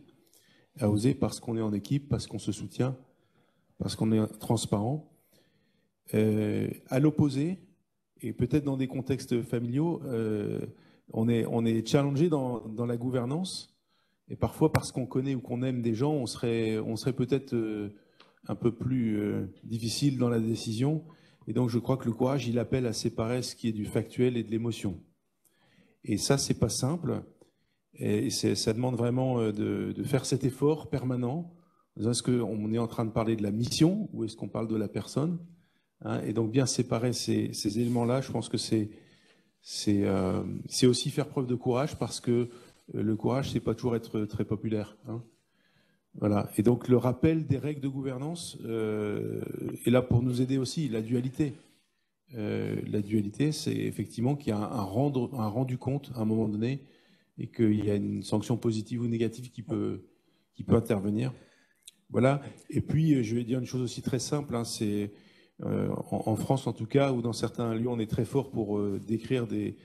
parce qu'on est en équipe, parce qu'on se soutient, parce qu'on est transparent. À l'opposé, et peut-être dans des contextes familiaux, on est challengé dans la gouvernance, et parfois parce qu'on connaît ou qu'on aime des gens, on serait peut-être un peu plus difficile dans la décision. Et donc je crois que le courage, il appelle à séparer ce qui est du factuel et de l'émotion. Et ça, c'est pas simple. Et ça demande vraiment de faire cet effort permanent. Est-ce qu'on est en train de parler de la mission ou est-ce qu'on parle de la personne, hein? Et donc bien séparer ces éléments-là, je pense que c'est aussi faire preuve de courage, parce que le courage, c'est pas toujours être très populaire, hein. Voilà. Et donc le rappel des règles de gouvernance est là pour nous aider aussi. La dualité, c'est effectivement qu'il y a un rendu compte à un moment donné, et qu'il y a une sanction positive ou négative qui peut intervenir. Voilà. Et puis, je vais dire une chose aussi très simple, hein, c'est en France en tout cas, ou dans certains lieux, on est très fort pour décrire des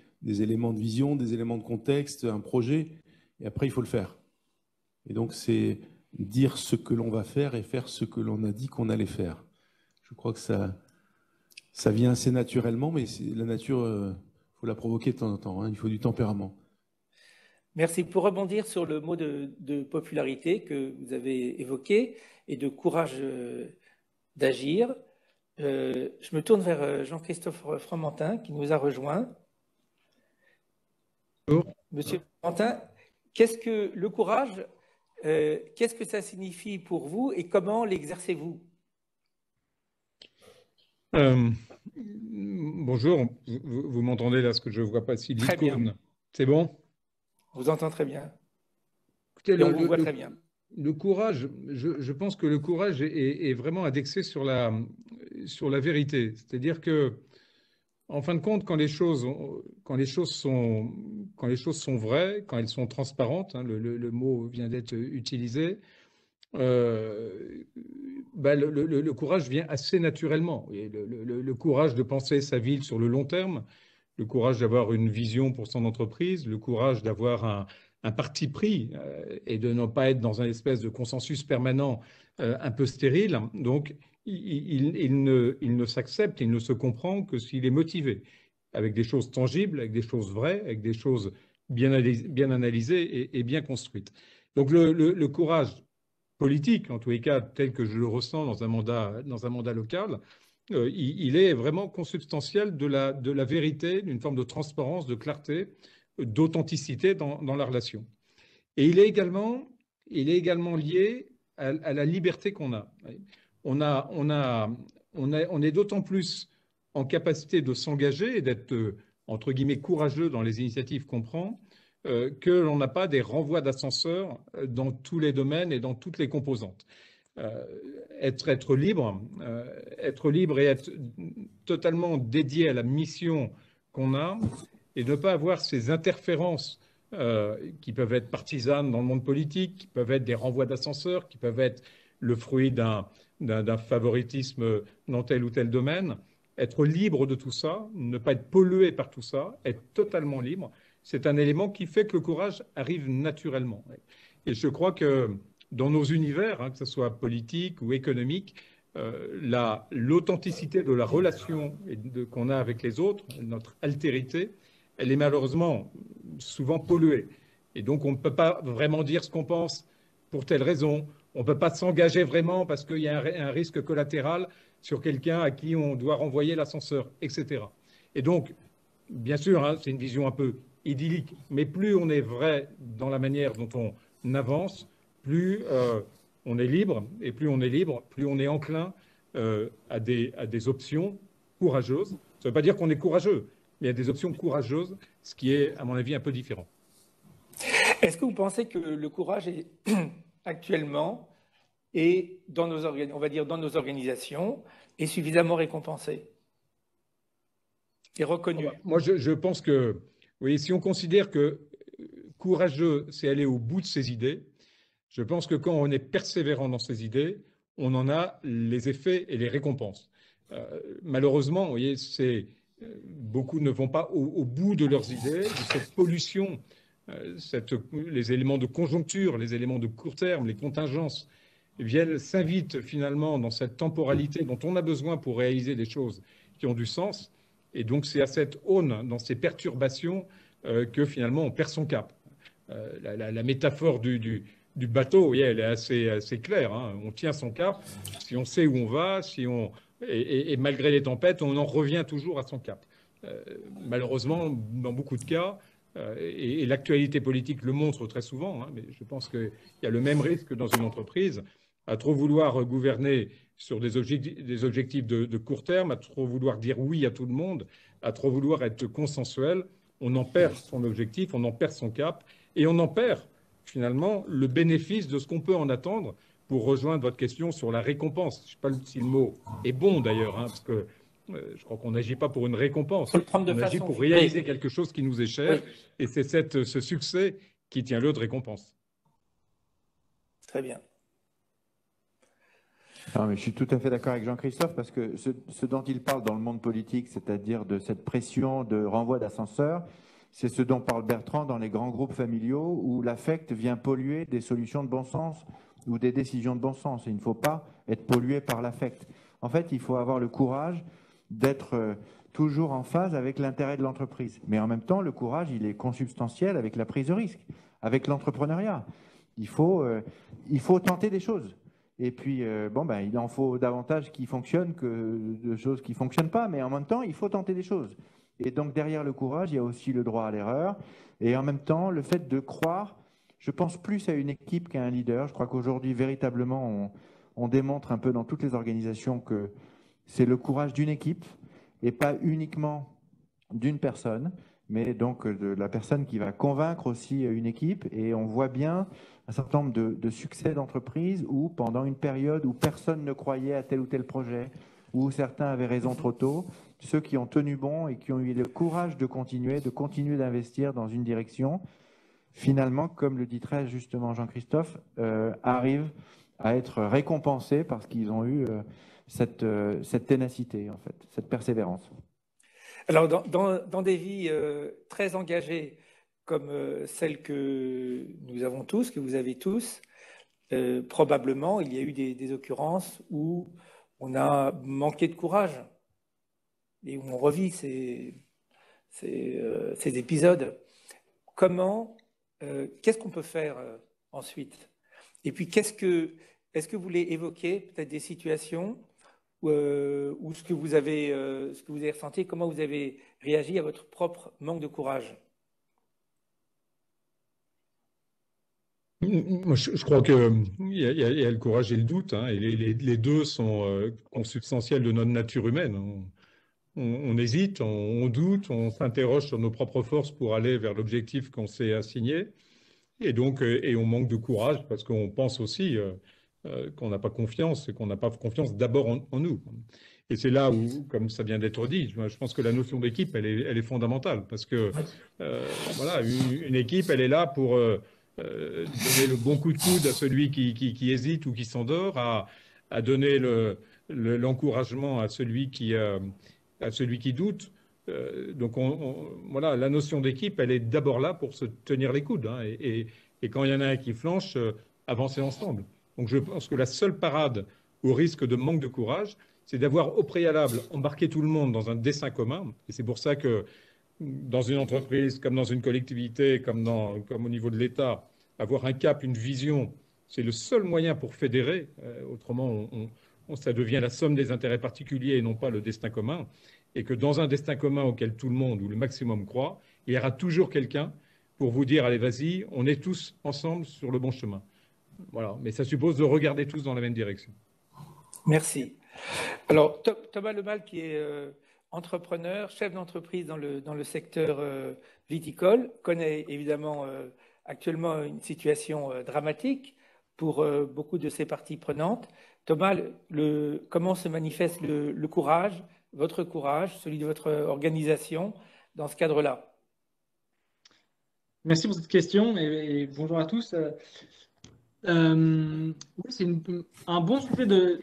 éléments de vision, des éléments de contexte, un projet, et après, il faut le faire. Et donc, c'est dire ce que l'on va faire et faire ce que l'on a dit qu'on allait faire. Je crois que ça vient assez naturellement, mais la nature, faut la provoquer de temps en temps, hein, il faut du tempérament. Merci. Pour rebondir sur le mot de popularité que vous avez évoqué et de courage d'agir, je me tourne vers Jean-Christophe Fromentin qui nous a rejoint. Bonjour. Monsieur Fromentin, qu'est-ce que le courage, qu'est-ce que ça signifie pour vous et comment l'exercez-vous? Bonjour, vous m'entendez là, ce que je ne vois pas si l'icône. C'est bon? On vous entend très bien. Écoutez, et on vous voit très bien. Le courage, je pense que le courage est vraiment indexé sur la vérité. C'est-à-dire que, en fin de compte, quand les choses sont vraies, quand elles sont transparentes, hein, le mot vient d'être utilisé, le courage vient assez naturellement. Et le courage de penser sa ville sur le long terme, le courage d'avoir une vision pour son entreprise, le courage d'avoir un parti pris et de ne pas être dans un espèce de consensus permanent un peu stérile. Donc, il ne s'accepte, il ne se comprend que s'il est motivé, avec des choses tangibles, avec des choses vraies, avec des choses bien analysées et bien construites. Donc, le courage politique, en tous les cas, tel que je le ressens dans un mandat local, il est vraiment consubstantiel de la vérité, d'une forme de transparence, de clarté, d'authenticité dans la relation. Et il est également lié à la liberté qu'on a. On est d'autant plus en capacité de s'engager et d'être, entre guillemets, courageux dans les initiatives qu'on prend, que l'on n'a pas des renvois d'ascenseur dans tous les domaines et dans toutes les composantes. Être libre et être totalement dédié à la mission qu'on a, et ne pas avoir ces interférences qui peuvent être partisanes dans le monde politique, qui peuvent être des renvois d'ascenseur, qui peuvent être le fruit d'un favoritisme dans tel ou tel domaine. Être libre de tout ça, ne pas être pollué par tout ça, être totalement libre, c'est un élément qui fait que le courage arrive naturellement. Et je crois que dans nos univers, hein, que ce soit politique ou économique, l'authenticité de la relation qu'on a avec les autres, notre altérité, elle est malheureusement souvent polluée. Et donc, on ne peut pas vraiment dire ce qu'on pense pour telle raison. On ne peut pas s'engager vraiment parce qu'il y a un risque collatéral sur quelqu'un à qui on doit renvoyer l'ascenseur, etc. Et donc, bien sûr, hein, c'est une vision un peu idyllique, mais plus on est vrai dans la manière dont on avance, plus on est libre, et plus on est libre, plus on est enclin à des options courageuses. Ça ne veut pas dire qu'on est courageux, mais il y a des options courageuses, ce qui est, à mon avis, un peu différent. Est-ce que vous pensez que le courage est actuellement, et dans nos organisations, est suffisamment récompensé et reconnu? Moi, je pense que, oui, si on considère que courageux, c'est aller au bout de ses idées, Je pense que quand on est persévérant dans ses idées, on en a les effets et les récompenses. Malheureusement, vous voyez, beaucoup ne vont pas au bout de leurs idées, de cette pollution, les éléments de conjoncture, les éléments de court terme, les contingences s'invitent finalement dans cette temporalité dont on a besoin pour réaliser des choses qui ont du sens. Et donc c'est à cette aune, dans ces perturbations, que finalement on perd son cap. La métaphore du bateau, oui, elle est assez claire, hein. On tient son cap si on sait où on va, et malgré les tempêtes, on en revient toujours à son cap. Malheureusement, dans beaucoup de cas, et l'actualité politique le montre très souvent, hein, mais je pense qu'il y a le même risque dans une entreprise, à trop vouloir gouverner sur des objectifs de court terme, à trop vouloir dire oui à tout le monde, à trop vouloir être consensuel, on en perd son objectif, on en perd son cap, et on en perd finalement le bénéfice de ce qu'on peut en attendre pour rejoindre votre question sur la récompense. Je ne sais pas si le mot est bon d'ailleurs, hein, parce que je crois qu'on n'agit pas pour une récompense, on agit pour réaliser quelque chose qui nous est cher, oui. Et c'est ce succès qui tient lieu de récompense. Très bien. Non, mais je suis tout à fait d'accord avec Jean-Christophe parce que ce dont il parle dans le monde politique, c'est-à-dire de cette pression de renvoi d'ascenseur, c'est ce dont parle Bertrand dans les grands groupes familiaux où l'affect vient polluer des solutions de bon sens ou des décisions de bon sens. Et il ne faut pas être pollué par l'affect. En fait, il faut avoir le courage d'être toujours en phase avec l'intérêt de l'entreprise. Mais en même temps, le courage, il est consubstantiel avec la prise de risque, avec l'entrepreneuriat. Il faut tenter des choses. Et puis, il en faut davantage qui fonctionnent que de choses qui ne fonctionnent pas. Mais en même temps, il faut tenter des choses. Et donc, derrière le courage, il y a aussi le droit à l'erreur. Et en même temps, le fait de croire, je pense plus à une équipe qu'à un leader. Je crois qu'aujourd'hui, véritablement, on démontre un peu dans toutes les organisations que c'est le courage d'une équipe et pas uniquement d'une personne, mais donc de la personne qui va convaincre aussi une équipe. Et on voit bien un certain nombre de succès d'entreprise où, pendant une période où personne ne croyait à tel ou tel projet, où certains avaient raison trop tôt, ceux qui ont tenu bon et qui ont eu le courage de continuer d'investir dans une direction, finalement, comme le dit très justement Jean-Christophe, arrivent à être récompensés parce qu'ils ont eu cette ténacité, en fait, cette persévérance. Alors, dans des vies très engagées comme celle que nous avons tous, que vous avez tous, probablement, il y a eu des occurrences où on a manqué de courage et où on revit ces épisodes. Qu'est-ce qu'on peut faire ensuite? Et puis, est-ce que vous voulez évoquer peut-être des situations où ce que vous avez ressenti, comment vous avez réagi à votre propre manque de courage? Moi, je crois qu'il y a le courage et le doute, hein, et les deux sont consubstantiels de notre nature humaine. On hésite, on doute, on s'interroge sur nos propres forces pour aller vers l'objectif qu'on s'est assigné, et donc on manque de courage parce qu'on pense aussi qu'on n'a pas confiance, et qu'on n'a pas confiance d'abord en nous. Et c'est là où, comme ça vient d'être dit, je pense que la notion d'équipe, elle est fondamentale, parce que voilà, une équipe, elle est là pour donner le bon coup de coude à celui qui hésite ou qui s'endort, à donner l'encouragement à celui qui doute. Donc voilà, la notion d'équipe, elle est d'abord là pour se tenir les coudes, hein, et quand il y en a un qui flanche, avancer ensemble. Donc je pense que la seule parade au risque de manque de courage, c'est d'avoir au préalable embarqué tout le monde dans un dessein commun. Et c'est pour ça que dans une entreprise, comme dans une collectivité, comme au niveau de l'État, avoir un cap, une vision, c'est le seul moyen pour fédérer. Autrement, ça devient la somme des intérêts particuliers et non pas le destin commun. Et que dans un destin commun auquel tout le monde ou le maximum croit, il y aura toujours quelqu'un pour vous dire, allez, vas-y, on est tous ensemble sur le bon chemin. Voilà. Mais ça suppose de regarder tous dans la même direction. Merci. Alors, Thomas Lemal, qui est entrepreneur, chef d'entreprise dans le secteur viticole, connaît évidemment actuellement une situation dramatique pour beaucoup de ses parties prenantes. Thomas, comment se manifeste le courage, votre courage, celui de votre organisation dans ce cadre-là? Merci pour cette question et bonjour à tous. Oui, c'est un bon sujet de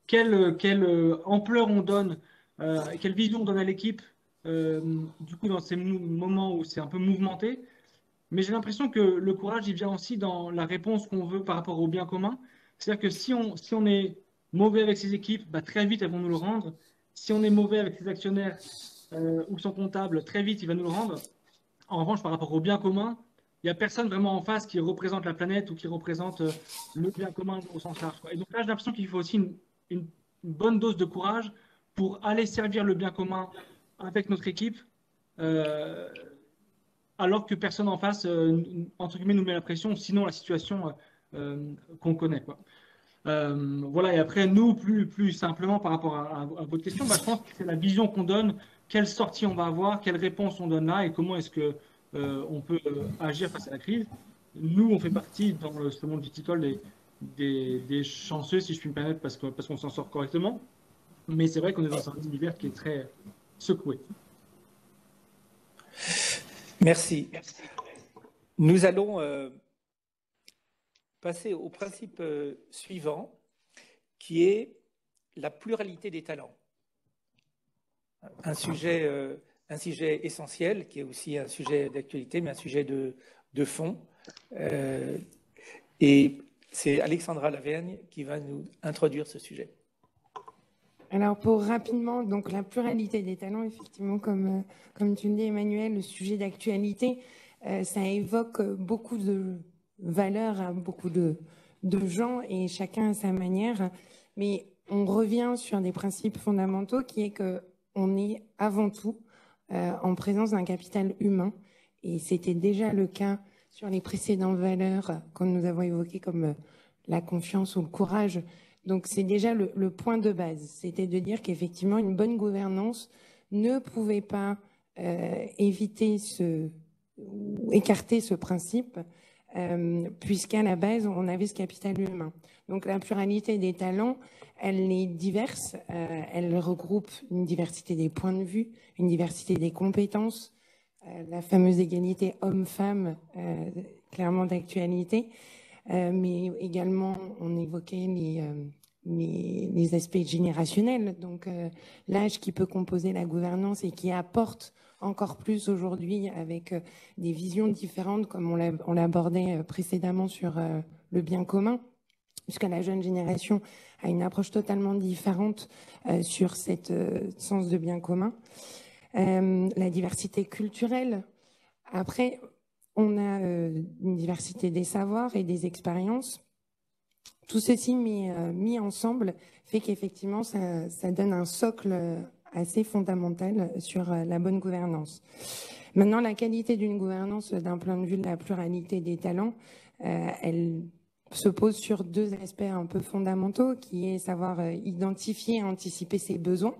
quelle ampleur on donne, quelle vision on donne à l'équipe, du coup, dans ces moments où c'est un peu mouvementé. Mais j'ai l'impression que le courage, il vient aussi dans la réponse qu'on veut par rapport au bien commun. C'est-à-dire que si on est mauvais avec ses équipes, bah, très vite, elles vont nous le rendre. Si on est mauvais avec ses actionnaires ou son comptable, très vite, il va nous le rendre. En revanche, par rapport au bien commun, il n'y a personne vraiment en face qui représente la planète ou qui représente le bien commun au sens large, quoi. Et donc là, j'ai l'impression qu'il faut aussi une bonne dose de courage pour aller servir le bien commun avec notre équipe, euh, alors que personne en face, entre guillemets, nous met la pression, sinon la situation qu'on connaît, quoi. Voilà, et après, nous, plus simplement par rapport à votre question, bah, je pense que c'est la vision qu'on donne, quelle sortie on va avoir, quelle réponse on donne là et comment est-ce que on peut agir face à la crise. Nous, on fait partie dans ce monde viticole des chanceux, si je puis me permettre, parce qu'on s'en sort correctement. Mais c'est vrai qu'on est dans un univers qui est très secoué. Merci. Nous allons passer au principe suivant, qui est la pluralité des talents. Un sujet essentiel, qui est aussi un sujet d'actualité, mais un sujet de fond. Et c'est Alexandra Lavergne qui va nous introduire ce sujet. Alors, pour rapidement, donc la pluralité des talents, effectivement, comme tu le dis, Emmanuel, le sujet d'actualité, ça évoque beaucoup de valeurs à beaucoup de gens et chacun à sa manière. Mais on revient sur des principes fondamentaux qui est qu'on est avant tout en présence d'un capital humain. Et c'était déjà le cas sur les précédentes valeurs que nous avons évoquées comme la confiance ou le courage. Donc, c'est déjà le point de base. C'était de dire qu'effectivement, une bonne gouvernance ne pouvait pas éviter ou écarter ce principe, puisqu'à la base, on avait ce capital humain. Donc, la pluralité des talents, elle est diverse. Elle regroupe une diversité des points de vue, une diversité des compétences, la fameuse égalité homme-femme, clairement d'actualité. Mais également, on évoquait les aspects générationnels, donc l'âge qui peut composer la gouvernance et qui apporte encore plus aujourd'hui avec des visions différentes, comme on l'abordait précédemment sur le bien commun, puisque la jeune génération a une approche totalement différente sur cette sens de bien commun. La diversité culturelle. Après, on a une diversité des savoirs et des expériences. Tout ceci mis ensemble fait qu'effectivement, ça donne un socle assez fondamental sur la bonne gouvernance. Maintenant, la qualité d'une gouvernance, d'un point de vue de la pluralité des talents, elle se pose sur deux aspects un peu fondamentaux, qui est savoir identifier et anticiper ses besoins,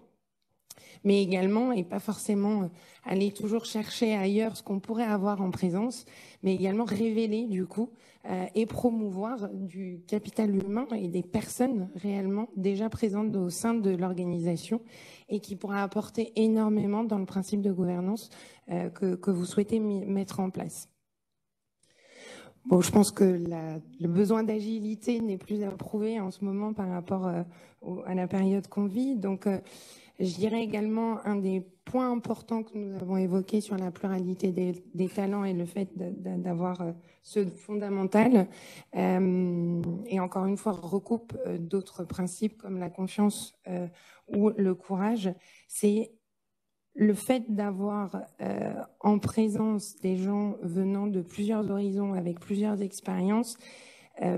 mais également, et pas forcément aller toujours chercher ailleurs ce qu'on pourrait avoir en présence, mais également révéler du coup et promouvoir du capital humain et des personnes réellement déjà présentes au sein de l'organisation et qui pourra apporter énormément dans le principe de gouvernance que vous souhaitez mettre en place. Bon, je pense que le besoin d'agilité n'est plus à prouver en ce moment par rapport à la période qu'on vit. Donc, je dirais également un des points importants que nous avons évoqués sur la pluralité des talents et le fait d'avoir ce fondamental, et encore une fois recoupe d'autres principes comme la confiance ou le courage, c'est le fait d'avoir en présence des gens venant de plusieurs horizons avec plusieurs expériences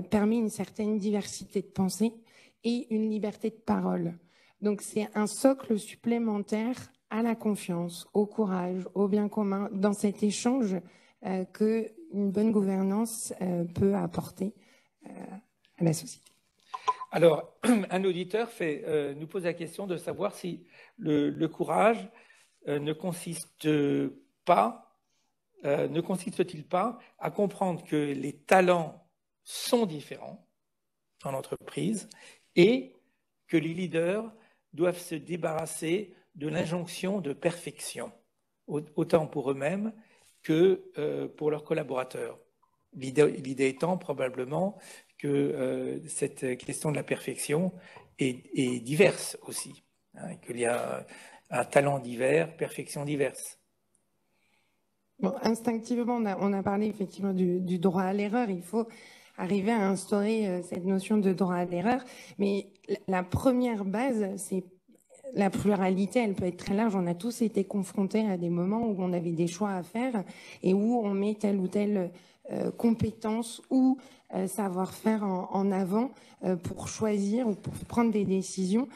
permet une certaine diversité de pensée et une liberté de parole. Donc, c'est un socle supplémentaire à la confiance, au courage, au bien commun, dans cet échange qu'une bonne gouvernance peut apporter à la société. Alors, un auditeur nous pose la question de savoir si le courage ne consiste-t-il pas à comprendre que les talents sont différents en entreprise et que les leaders doivent se débarrasser de l'injonction de perfection, autant pour eux-mêmes que pour leurs collaborateurs. l'idée étant probablement que cette question de la perfection est diverse aussi, hein, qu'il y a un talent divers, perfection diverse. Bon, instinctivement, on a parlé effectivement du droit à l'erreur. Il faut arriver à instaurer cette notion de droit à l'erreur. Mais la première base, c'est la pluralité. Elle peut être très large. On a tous été confrontés à des moments où on avait des choix à faire et où on met telle ou telle compétence ou savoir-faire en avant pour choisir ou pour prendre des décisions.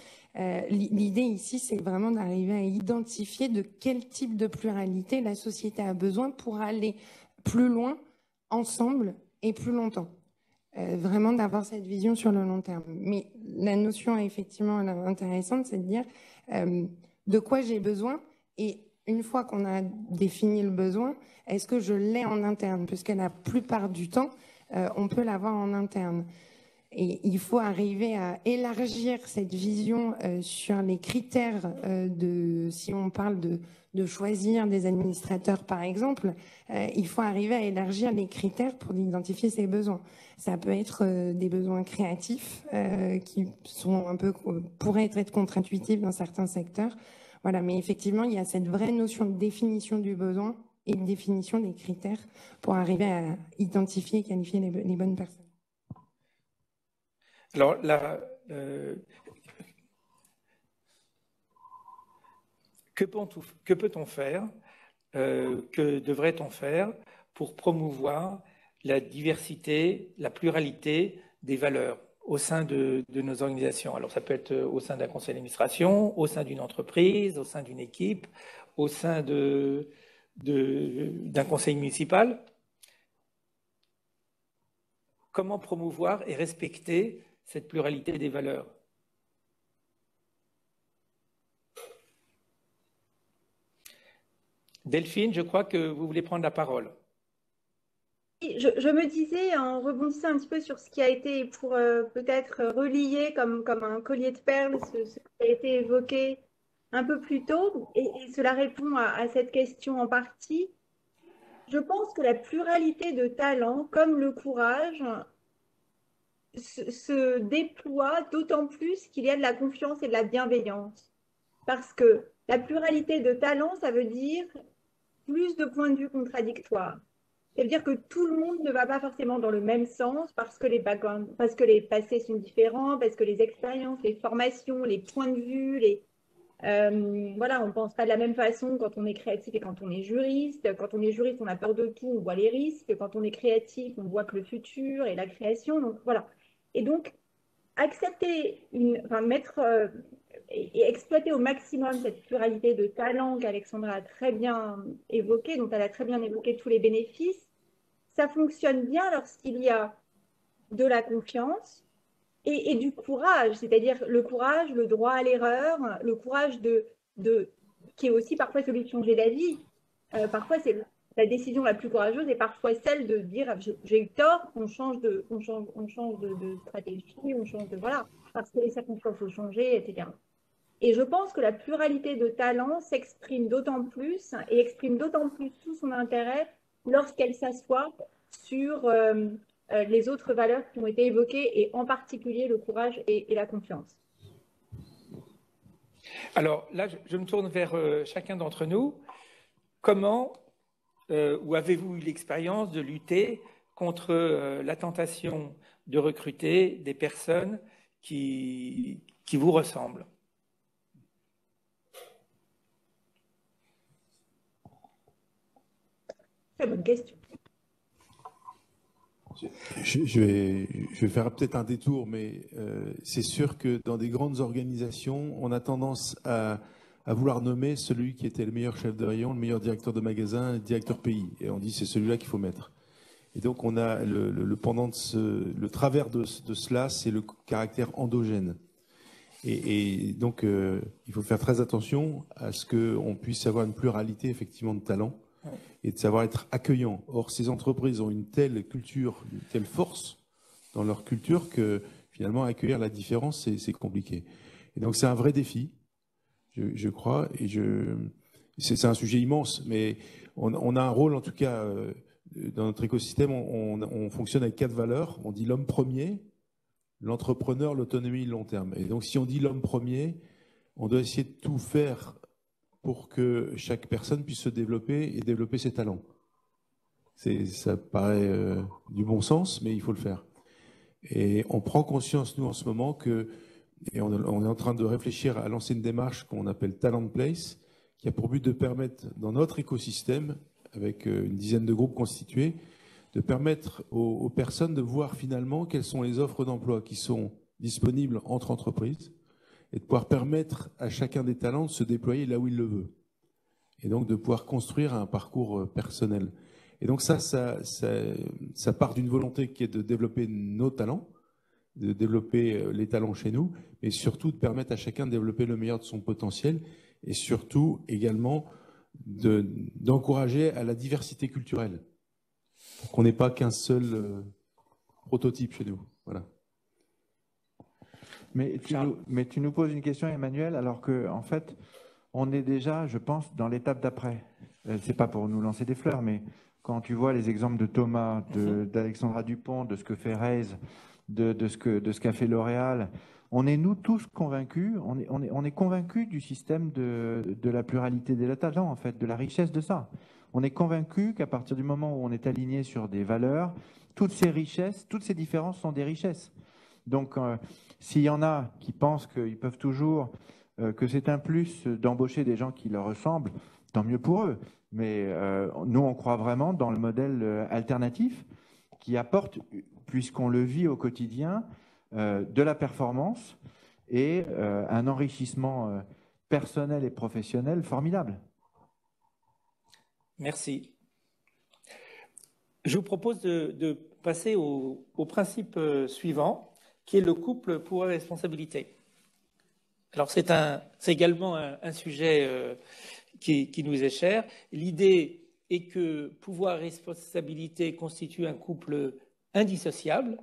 L'idée ici, c'est vraiment d'arriver à identifier de quel type de pluralité la société a besoin pour aller plus loin, ensemble et plus longtemps. Vraiment d'avoir cette vision sur le long terme. Mais la notion effectivement intéressante, c'est de dire de quoi j'ai besoin et une fois qu'on a défini le besoin, est-ce que je l'ai en interne? Puisque la plupart du temps, on peut l'avoir en interne. Et il faut arriver à élargir cette vision sur les critères si on parle de choisir des administrateurs par exemple, il faut arriver à élargir les critères pour identifier ces besoins. Ça peut être des besoins créatifs qui sont pourraient être contre-intuitifs dans certains secteurs. Voilà, mais effectivement, il y a cette vraie notion de définition du besoin et de définition des critères pour arriver à identifier et qualifier les bonnes personnes. Alors là, que peut-on faire, que devrait-on faire pour promouvoir la diversité, la pluralité des valeurs au sein de nos organisations? Alors ça peut être au sein d'un conseil d'administration, au sein d'une entreprise, au sein d'une équipe, au sein d'un conseil municipal. Comment promouvoir et respecter cette pluralité des valeurs? Delphine, je crois que vous voulez prendre la parole. Je me disais, en rebondissant un petit peu sur ce qui a été, pour peut-être relier comme un collier de perles, ce qui a été évoqué un peu plus tôt, et cela répond à cette question en partie. Je pense que la pluralité de talents, comme le courage, se déploie d'autant plus qu'il y a de la confiance et de la bienveillance. Parce que la pluralité de talents, ça veut dire plus de points de vue contradictoires. Ça veut dire que tout le monde ne va pas forcément dans le même sens parce que les passés sont différents, parce que les expériences, les formations, les points de vue, voilà, on ne pense pas de la même façon quand on est créatif et quand on est juriste. Quand on est juriste, on a peur de tout, on voit les risques. Quand on est créatif, on voit que le futur et la création. Donc voilà. Et donc, accepter, mettre et exploiter au maximum cette pluralité de talents qu'Alexandra a très bien évoqué, dont elle a très bien évoqué tous les bénéfices, ça fonctionne bien lorsqu'il y a de la confiance et du courage, c'est-à-dire le courage, le droit à l'erreur, le courage qui est aussi parfois celui de changer d'avis. Parfois, c'est la décision la plus courageuse et parfois celle de dire j'ai eu tort, on change de stratégie, on change de voilà, parce que les circonstances ont changé, etc. Et je pense que la pluralité de talents s'exprime d'autant plus et exprime d'autant plus tout son intérêt lorsqu'elle s'assoit sur les autres valeurs qui ont été évoquées et en particulier le courage et la confiance. Alors là, je me tourne vers chacun d'entre nous. Comment ou avez-vous eu l'expérience de lutter contre la tentation de recruter des personnes qui vous ressemblent? Très bonne question. Je vais faire peut-être un détour, mais c'est sûr que dans des grandes organisations, on a tendance à vouloir nommer celui qui était le meilleur chef de rayon, le meilleur directeur de magasin, le directeur pays. Et on dit c'est celui-là qu'il faut mettre. Et donc on a le travers de cela, c'est le caractère endogène. Et donc il faut faire très attention à ce qu'on puisse avoir une pluralité effectivement de talents et de savoir être accueillant. Or, ces entreprises ont une telle culture, une telle force dans leur culture que finalement accueillir la différence, c'est compliqué. Et donc c'est un vrai défi, je crois, et c'est un sujet immense, mais on a un rôle en tout cas dans notre écosystème, on fonctionne avec 4 valeurs. On dit l'homme premier, l'entrepreneur, l'autonomie, le long terme. Et donc, si on dit l'homme premier, on doit essayer de tout faire pour que chaque personne puisse se développer et développer ses talents. Ça paraît du bon sens, mais il faut le faire. Et on prend conscience, nous, en ce moment, et on est en train de réfléchir à lancer une démarche qu'on appelle Talent Place, qui a pour but de permettre, dans notre écosystème, avec une dizaine de groupes constitués, de permettre aux personnes de voir finalement quelles sont les offres d'emploi qui sont disponibles entre entreprises et de pouvoir permettre à chacun des talents de se déployer là où il le veut. Et donc de pouvoir construire un parcours personnel. Et donc ça part d'une volonté qui est de développer nos talents, de développer les talents chez nous, mais surtout de permettre à chacun de développer le meilleur de son potentiel et surtout également d'encourager à la diversité culturelle, pour qu'on n'ait pas qu'un seul prototype chez nous. Voilà. Mais tu nous poses une question, Emmanuel, alors qu'en fait, on est déjà, je pense, dans l'étape d'après. C'est pas pour nous lancer des fleurs, mais quand tu vois les exemples de Thomas, d'Alexandra Dupont, de ce que fait Raise, de ce qu'a fait L'Oréal, on est nous tous convaincus, on est convaincus du système de la pluralité des talents, en fait, de la richesse de ça. On est convaincus qu'à partir du moment où on est aligné sur des valeurs, toutes ces richesses, toutes ces différences sont des richesses. Donc, s'il y en a qui pensent qu'ils peuvent toujours, que c'est un plus d'embaucher des gens qui leur ressemblent, tant mieux pour eux. Mais nous, on croit vraiment dans le modèle alternatif qui apporte, puisqu'on le vit au quotidien, de la performance et un enrichissement personnel et professionnel formidable. Merci. Je vous propose de passer au principe suivant, qui est le couple pouvoir-responsabilité. Alors, c'est également un sujet qui nous est cher. L'idée est que pouvoir-responsabilité constitue un couple indissociable.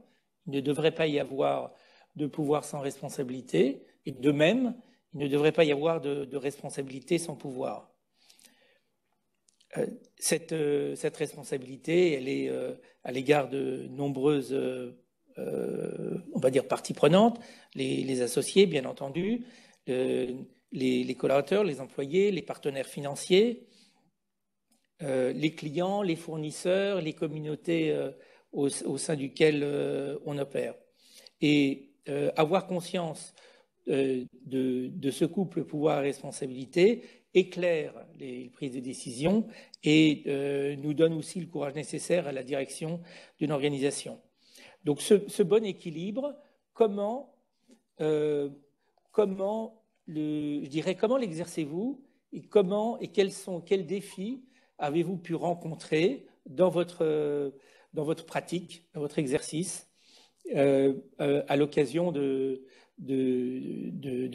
Il ne devrait pas y avoir de pouvoir sans responsabilité. Et de même, il ne devrait pas y avoir de responsabilité sans pouvoir. Cette responsabilité, elle est à l'égard de nombreuses, on va dire, parties prenantes, les associés, bien entendu, les collaborateurs, les employés, les partenaires financiers, les clients, les fournisseurs, les communautés au sein duquel on opère. Et avoir conscience de ce couple pouvoir-responsabilité éclaire les prises de décision et nous donne aussi le courage nécessaire à la direction d'une organisation. Donc ce bon équilibre, comment l'exercez-vous et quels défis avez-vous pu rencontrer dans votre pratique, dans votre exercice, à l'occasion de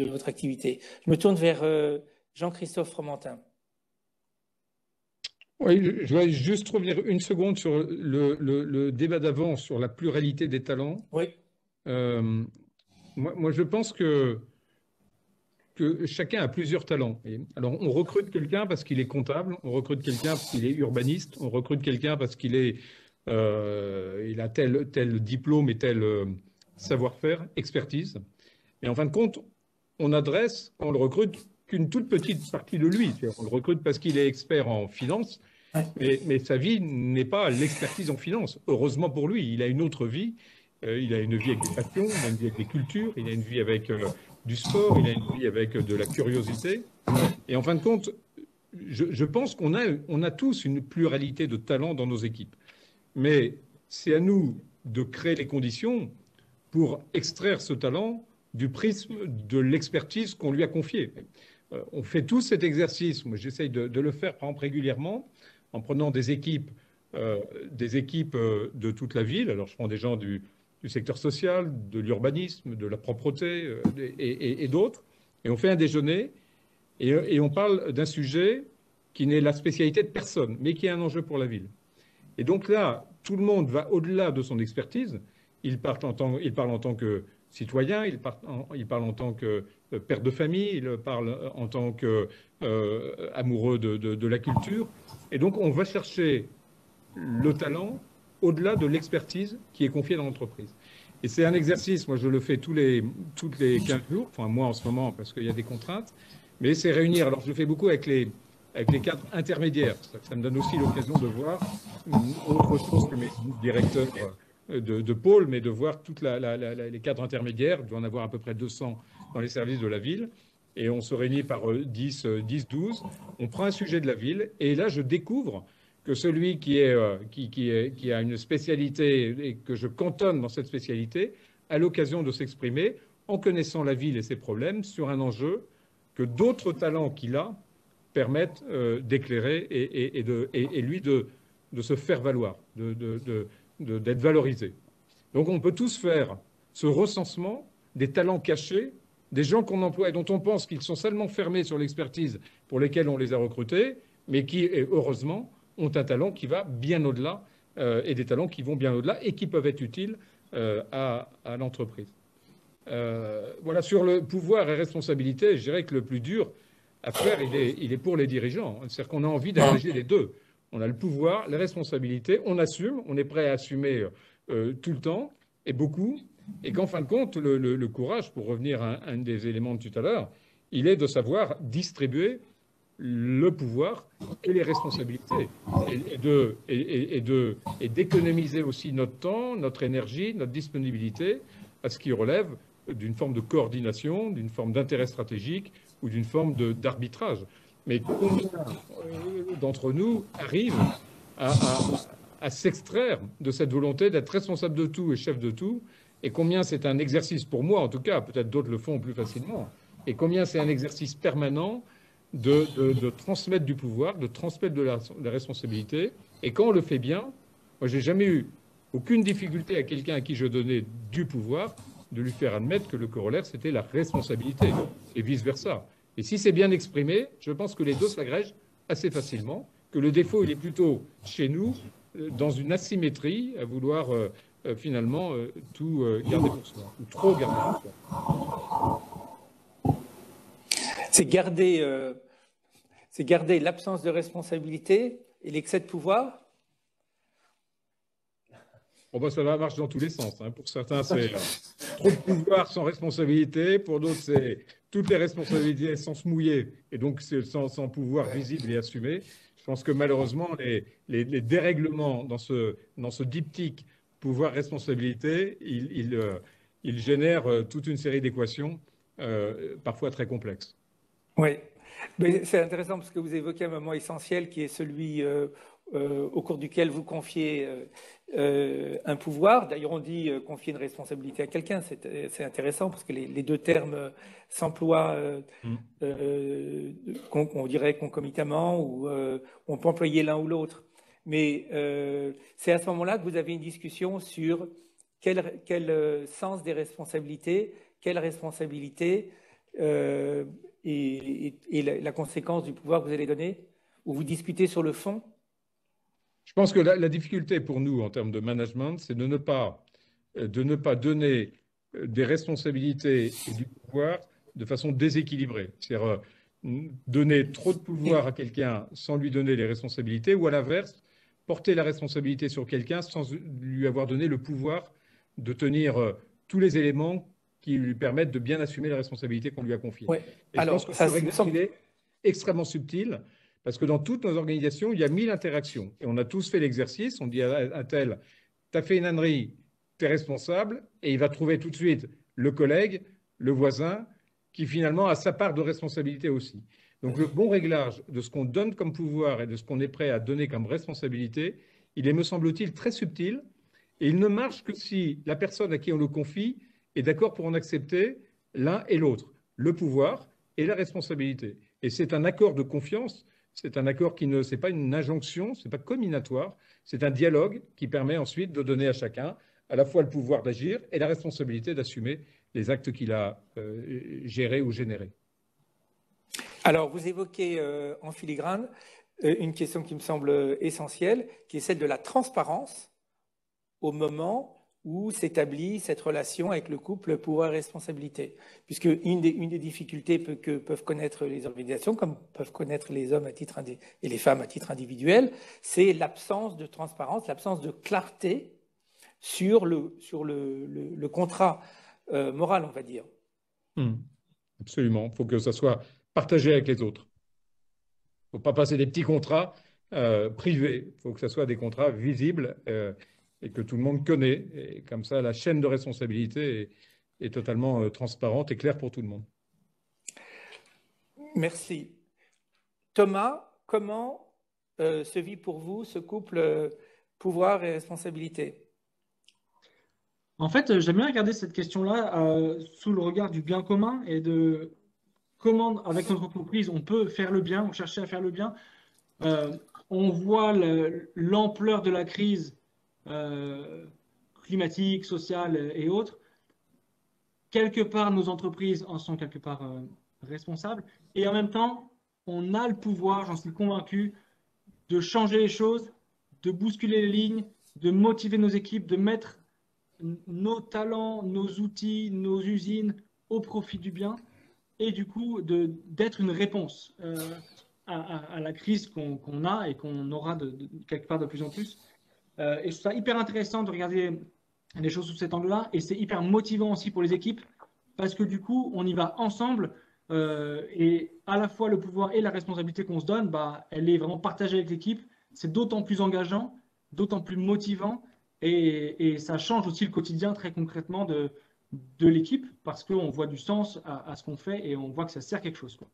votre activité? Je me tourne vers Jean-Christophe Fromentin. Oui, je vais juste revenir une seconde sur le débat d'avant sur la pluralité des talents. Oui. Moi, je pense que chacun a plusieurs talents. Alors, on recrute quelqu'un parce qu'il est comptable, on recrute quelqu'un parce qu'il est urbaniste, on recrute quelqu'un parce qu'il il a tel diplôme et tel savoir-faire, expertise. Et en fin de compte, on le recrute qu'une toute petite partie de lui. On le recrute parce qu'il est expert en finance, mais sa vie n'est pas l'expertise en finance. Heureusement pour lui, il a une autre vie. Il a une vie avec des passions, il a une vie avec des cultures, il a une vie avec du sport, il a une vie avec de la curiosité. Et en fin de compte, je pense qu'on a tous une pluralité de talents dans nos équipes. Mais c'est à nous de créer les conditions pour extraire ce talent du prisme de l'expertise qu'on lui a confiée. On fait tous cet exercice. Moi, j'essaye de le faire, par exemple, régulièrement, en prenant des équipes de toute la ville. Alors, je prends des gens du secteur social, de l'urbanisme, de la propreté et d'autres. Et on fait un déjeuner et on parle d'un sujet qui n'est la spécialité de personne, mais qui est un enjeu pour la ville. Et donc là, tout le monde va au-delà de son expertise. Il parle en tant que citoyen, il parle en tant que père de famille, il parle en tant qu'amoureux de la culture. Et donc, on va chercher le talent au-delà de l'expertise qui est confiée dans l'entreprise. Et c'est un exercice, moi je le fais toutes les 15 jours, enfin moi en ce moment parce qu'il y a des contraintes, mais c'est réunir, alors je le fais beaucoup avec les cadres intermédiaires. Ça me donne aussi l'occasion de voir autre chose que mes directeurs de pôle, mais de voir toutes les cadres intermédiaires. Il doit en avoir à peu près 200 dans les services de la ville. Et on se réunit par 10, 12. On prend un sujet de la ville. Et là, je découvre que celui qui a une spécialité et que je cantonne dans cette spécialité a l'occasion de s'exprimer en connaissant la ville et ses problèmes sur un enjeu que d'autres talents qu'il a permettent d'éclairer et lui de se faire valoir, d'être valorisé. Donc on peut tous faire ce recensement des talents cachés, des gens qu'on emploie et dont on pense qu'ils sont seulement fermés sur l'expertise pour lesquels on les a recrutés, mais qui, heureusement, ont un talent qui va bien au-delà et des talents qui vont bien au-delà et qui peuvent être utiles à l'entreprise. Voilà, sur le pouvoir et responsabilité, je dirais que le plus dur à faire, il est pour les dirigeants. C'est-à-dire qu'on a envie d'alléger les deux. On a le pouvoir, les responsabilités, on assume, on est prêt à assumer tout le temps et beaucoup. Et qu'en fin de compte, le courage, pour revenir à un des éléments de tout à l'heure, il est de savoir distribuer le pouvoir et les responsabilités et d'économiser aussi notre temps, notre énergie, notre disponibilité à ce qui relève d'une forme de coordination, d'une forme d'intérêt stratégique ou d'une forme d'arbitrage. Mais combien d'entre nous arrivent à s'extraire de cette volonté d'être responsable de tout et chef de tout, et combien c'est un exercice, pour moi en tout cas, peut-être d'autres le font plus facilement, et combien c'est un exercice permanent de transmettre du pouvoir, de transmettre de la responsabilité. Et quand on le fait bien, moi j'ai jamais eu aucune difficulté à quelqu'un à qui je donnais du pouvoir de lui faire admettre que le corollaire c'était la responsabilité, et vice-versa. Et si c'est bien exprimé, je pense que les deux s'agrègent assez facilement, que le défaut, il est plutôt chez nous, dans une asymétrie, à vouloir finalement tout garder pour soi, ou trop garder pour soi. C'est garder l'absence de responsabilité et l'excès de pouvoir. Bon, ben, ça marche dans tous les sens. Hein. Pour certains, c'est trop de pouvoir sans responsabilité. Pour d'autres, c'est toutes les responsabilités sans se mouiller. Et donc, c'est sans pouvoir visible et assumé. Je pense que malheureusement, les dérèglements dans ce diptyque pouvoir-responsabilité, ils génèrent toute une série d'équations, parfois très complexes. Oui, mais c'est intéressant parce que vous évoquez un moment essentiel qui est celui au cours duquel vous confiez un pouvoir. D'ailleurs, on dit confier une responsabilité à quelqu'un. C'est intéressant parce que les deux termes s'emploient, on dirait concomitamment, ou on peut employer l'un ou l'autre. Mais c'est à ce moment-là que vous avez une discussion sur quel sens des responsabilités, quelle responsabilité et la conséquence du pouvoir que vous allez donner, ou vous discutez sur le fond. Je pense que la difficulté pour nous en termes de management, c'est de ne pas donner des responsabilités et du pouvoir de façon déséquilibrée. C'est-à-dire donner trop de pouvoir à quelqu'un sans lui donner les responsabilités, ou à l'inverse, porter la responsabilité sur quelqu'un sans lui avoir donné le pouvoir de tenir tous les éléments qui lui permettent de bien assumer les responsabilités qu'on lui a confiées. Ouais. Et alors, je pense que il est extrêmement subtil, parce que dans toutes nos organisations, il y a 1000 interactions. Et on a tous fait l'exercice, on dit à un tel, tu as fait une ânerie, tu es responsable, et il va trouver tout de suite le collègue, le voisin, qui finalement a sa part de responsabilité aussi. Donc le bon réglage de ce qu'on donne comme pouvoir et de ce qu'on est prêt à donner comme responsabilité, il est, me semble-t-il, très subtil, et il ne marche que si la personne à qui on le confie est d'accord pour en accepter l'un et l'autre, le pouvoir et la responsabilité. Et c'est un accord de confiance, c'est un accord qui ne, c'est pas une injonction, c'est pas combinatoire, c'est un dialogue qui permet ensuite de donner à chacun à la fois le pouvoir d'agir et la responsabilité d'assumer les actes qu'il a gérés ou générés. Alors, vous évoquez en filigrane une question qui me semble essentielle, qui est celle de la transparence au moment où s'établit cette relation avec le couple pouvoir-responsabilité. Puisque une des difficultés que peuvent connaître les organisations, comme peuvent connaître les hommes et les femmes à titre individuel, c'est l'absence de transparence, l'absence de clarté sur le contrat moral, on va dire. Absolument. Il faut que ça soit partagé avec les autres. Il ne faut pas passer des petits contrats privés. Il faut que ça soit des contrats visibles et que tout le monde connaît. Et comme ça, la chaîne de responsabilité est totalement transparente et claire pour tout le monde. Merci. Thomas, comment se vit pour vous ce couple pouvoir et responsabilité? En fait, j'aime bien regarder cette question-là sous le regard du bien commun et de comment, avec notre entreprise, on peut faire le bien, ou chercher à faire le bien. On voit l'ampleur de la crise climatique, sociale et autres. Quelque part, nos entreprises en sont quelque part responsables. Et en même temps, on a le pouvoir, j'en suis convaincu, de changer les choses, de bousculer les lignes, de motiver nos équipes, de mettre nos talents, nos outils, nos usines au profit du bien et du coup d'être une réponse à la crise qu'on a et qu'on aura quelque part de plus en plus. Et je trouve ça hyper intéressant de regarder les choses sous cet angle-là et c'est hyper motivant aussi pour les équipes parce que du coup, on y va ensemble et à la fois le pouvoir et la responsabilité qu'on se donne, bah, elle est vraiment partagée avec l'équipe. C'est d'autant plus engageant, d'autant plus motivant et ça change aussi le quotidien très concrètement de l'équipe parce qu'on voit du sens à ce qu'on fait et on voit que ça sert quelque chose, quoi.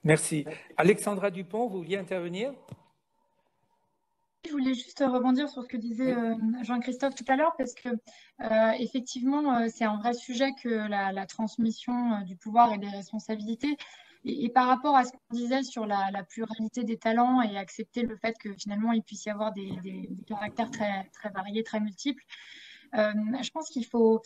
Merci. Alexandra Dupont, vous vouliez intervenir? Je voulais juste rebondir sur ce que disait Jean-Christophe tout à l'heure, parce que effectivement, c'est un vrai sujet que la transmission du pouvoir et des responsabilités. Et par rapport à ce qu'on disait sur la pluralité des talents et accepter le fait que finalement il puisse y avoir des caractères très, très variés, très multiples, je pense qu'il faut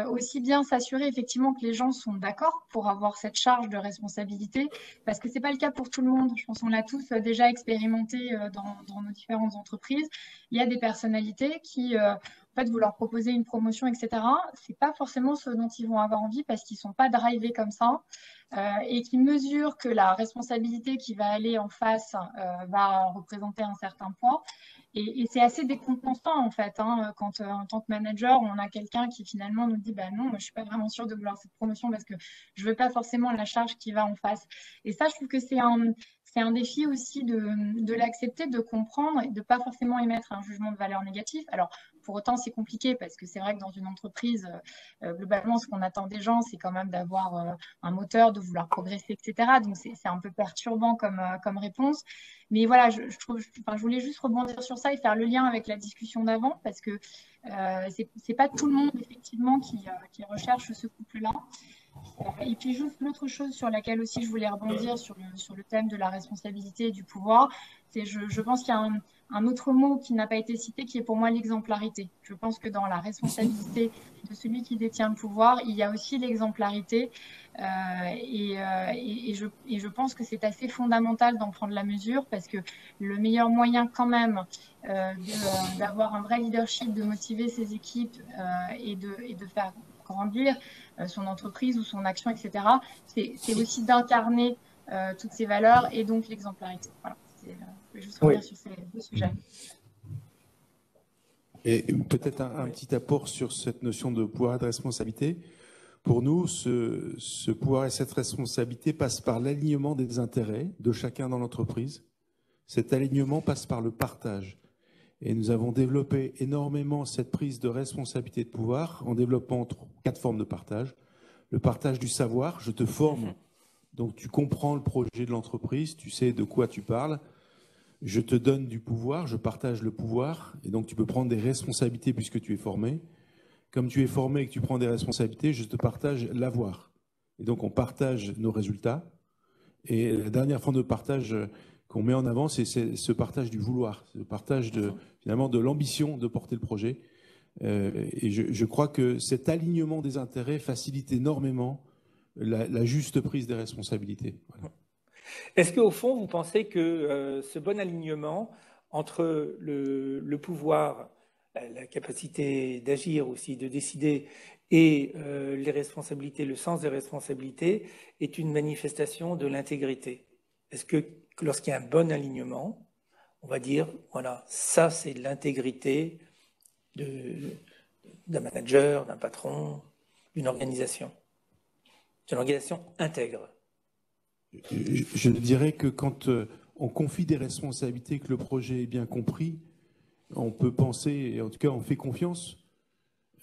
aussi bien s'assurer effectivement que les gens sont d'accord pour avoir cette charge de responsabilité, parce que ce n'est pas le cas pour tout le monde. Je pense qu'on l'a tous déjà expérimenté dans nos différentes entreprises. Il y a des personnalités qui, en fait, vous leur proposez une promotion, etc. Ce n'est pas forcément ce dont ils vont avoir envie parce qu'ils ne sont pas drivés comme ça et qui mesurent que la responsabilité qui va aller en face va représenter un certain poids. Et c'est assez décontenançant en fait, hein, quand en tant que manager, on a quelqu'un qui finalement nous dit bah non, moi, je ne suis pas vraiment sûre de vouloir cette promotion parce que je ne veux pas forcément la charge qui va en face. Et ça, je trouve que c'est un défi aussi de l'accepter, de comprendre et de ne pas forcément émettre un jugement de valeur négatif. Alors, pour autant, c'est compliqué parce que c'est vrai que dans une entreprise, globalement, ce qu'on attend des gens, c'est quand même d'avoir un moteur, de vouloir progresser, etc. Donc, c'est un peu perturbant comme réponse. Mais voilà, je voulais juste rebondir sur ça et faire le lien avec la discussion d'avant parce que c'est pas tout le monde, effectivement, qui recherche ce couple-là. Et puis juste l'autre chose sur laquelle aussi je voulais rebondir sur le thème de la responsabilité et du pouvoir, c'est je pense qu'il y a un autre mot qui n'a pas été cité qui est pour moi l'exemplarité. Je pense que dans la responsabilité de celui qui détient le pouvoir, il y a aussi l'exemplarité et je pense que c'est assez fondamental d'en prendre la mesure parce que le meilleur moyen quand même d'avoir un vrai leadership, de motiver ses équipes et de faire grandir son entreprise ou son action, etc. C'est aussi d'incarner toutes ces valeurs et donc l'exemplarité. Voilà, je vais juste revenir sur ces deux sujets. Et peut-être un petit apport sur cette notion de pouvoir et de responsabilité. Pour nous, ce pouvoir et cette responsabilité passent par l'alignement des intérêts de chacun dans l'entreprise. Cet alignement passe par le partage. Et nous avons développé énormément cette prise de responsabilité de pouvoir en développant 4 formes de partage. Le partage du savoir, je te forme, donc tu comprends le projet de l'entreprise, tu sais de quoi tu parles. Je te donne du pouvoir, je partage le pouvoir, et donc tu peux prendre des responsabilités puisque tu es formé. Comme tu es formé et que tu prends des responsabilités, je te partage l'avoir. Et donc on partage nos résultats. Et la dernière forme de partage qu'on met en avant, c'est ce partage du vouloir, ce partage finalement de l'ambition de porter le projet. Et je crois que cet alignement des intérêts facilite énormément la juste prise des responsabilités. Voilà. Est-ce qu'au fond, vous pensez que ce bon alignement entre le pouvoir la capacité d'agir aussi, de décider, et les responsabilités, le sens des responsabilités, est une manifestation de l'intégrité. Est-ce que lorsqu'il y a un bon alignement, on va dire, voilà, ça c'est l'intégrité d'un manager, d'un patron, d'une organisation. C'est une organisation intègre. Je dirais que quand on confie des responsabilités, que le projet est bien compris, on peut penser, et en tout cas on fait confiance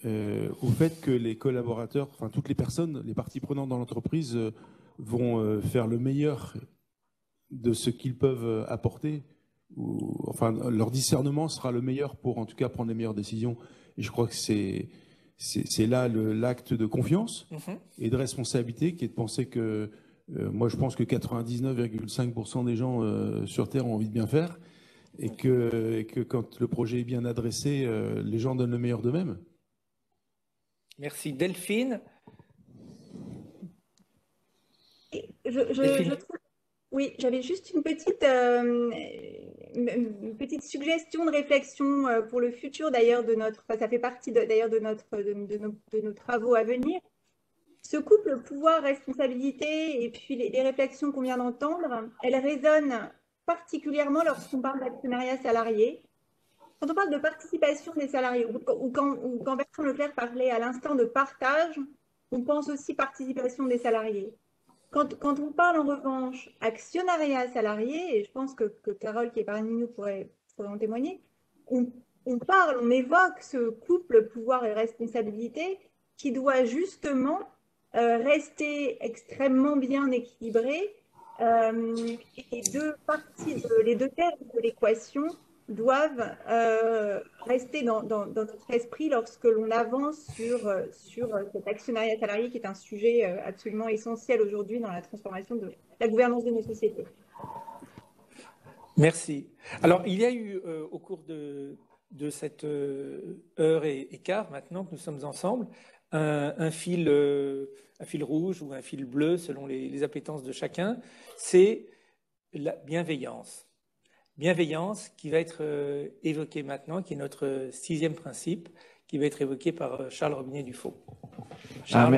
au fait que les collaborateurs, enfin toutes les personnes, les parties prenantes dans l'entreprise vont faire le meilleur de ce qu'ils peuvent apporter. Enfin, leur discernement sera le meilleur pour en tout cas prendre les meilleures décisions. Et je crois que c'est là l'acte de confiance et de responsabilité qui est de penser que moi je pense que 99,5% des gens sur Terre ont envie de bien faire et que quand le projet est bien adressé, les gens donnent le meilleur d'eux-mêmes. Merci. Delphine. Delphine. Oui, j'avais juste une petite suggestion de réflexion pour le futur d'ailleurs ça fait partie d'ailleurs de nos travaux à venir. Ce couple pouvoir-responsabilité et puis les réflexions qu'on vient d'entendre, elles résonnent particulièrement lorsqu'on parle d'actionnariat salarié. Quand on parle de participation des salariés, ou quand Bertrand Leclerc parlait à l'instant de partage, on pense aussi participation des salariés. Quand on parle en revanche actionnariat salarié, et je pense que Carole qui est parmi nous pourrait en témoigner, on évoque ce couple pouvoir et responsabilité qui doit justement rester extrêmement bien équilibré. Et les deux termes de l'équation doivent rester dans notre esprit lorsque l'on avance sur cet actionnariat salarié qui est un sujet absolument essentiel aujourd'hui dans la transformation de la gouvernance de nos sociétés. Merci. Alors, il y a eu au cours de cette heure et quart maintenant que nous sommes ensemble, un fil rouge ou un fil bleu selon les appétences de chacun, c'est la bienveillance. Bienveillance qui va être évoquée maintenant, qui est notre 6e principe, qui va être évoqué par Charles Robinet-Dufault.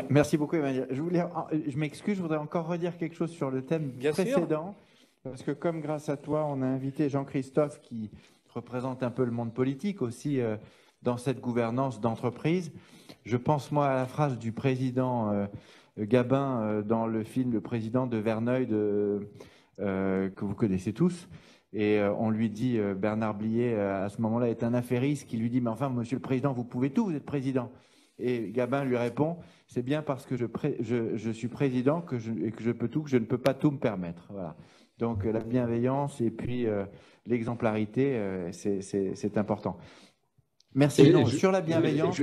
Merci beaucoup, Emmanuel. Je m'excuse, je voudrais encore redire quelque chose sur le thème précédent, parce que comme grâce à toi, on a invité Jean-Christophe qui représente un peu le monde politique aussi dans cette gouvernance d'entreprise. Je pense, moi, à la phrase du président Gabin dans le film Le Président de Verneuil que vous connaissez tous. Et on lui dit, Bernard Blier, à ce moment-là, est un affairiste qui lui dit « Mais enfin, monsieur le président, vous pouvez tout, vous êtes président ». Et Gabin lui répond « C'est bien parce que je suis président et que je peux tout, que je ne peux pas tout me permettre ». Voilà. Donc la bienveillance et puis l'exemplarité, c'est important. Merci. Sur la bienveillance…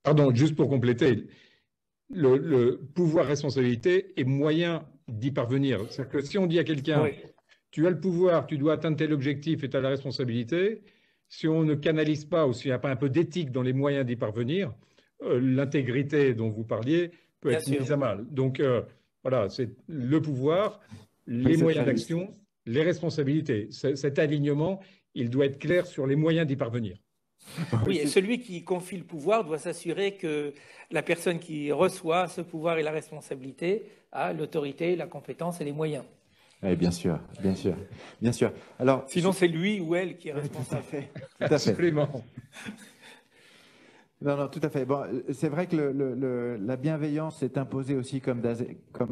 Pardon, juste pour compléter, le pouvoir-responsabilité est moyen d'y parvenir. C'est-à-dire que si on dit à quelqu'un… Tu as le pouvoir, tu dois atteindre tel objectif et tu as la responsabilité. Si on ne canalise pas ou s'il n'y a pas un peu d'éthique dans les moyens d'y parvenir, l'intégrité dont vous parliez peut être mise à mal. Donc voilà, c'est le pouvoir, les moyens d'action, les responsabilités. Cet alignement, il doit être clair sur les moyens d'y parvenir. Oui, et celui qui confie le pouvoir doit s'assurer que la personne qui reçoit ce pouvoir et la responsabilité a l'autorité, la compétence et les moyens. Oui, bien sûr, bien sûr, bien sûr. Alors, sinon, c'est lui ou elle qui est responsable. Tout à fait. Tout à fait. Absolument. Non, tout à fait. Bon, c'est vrai que la bienveillance s'est imposée aussi comme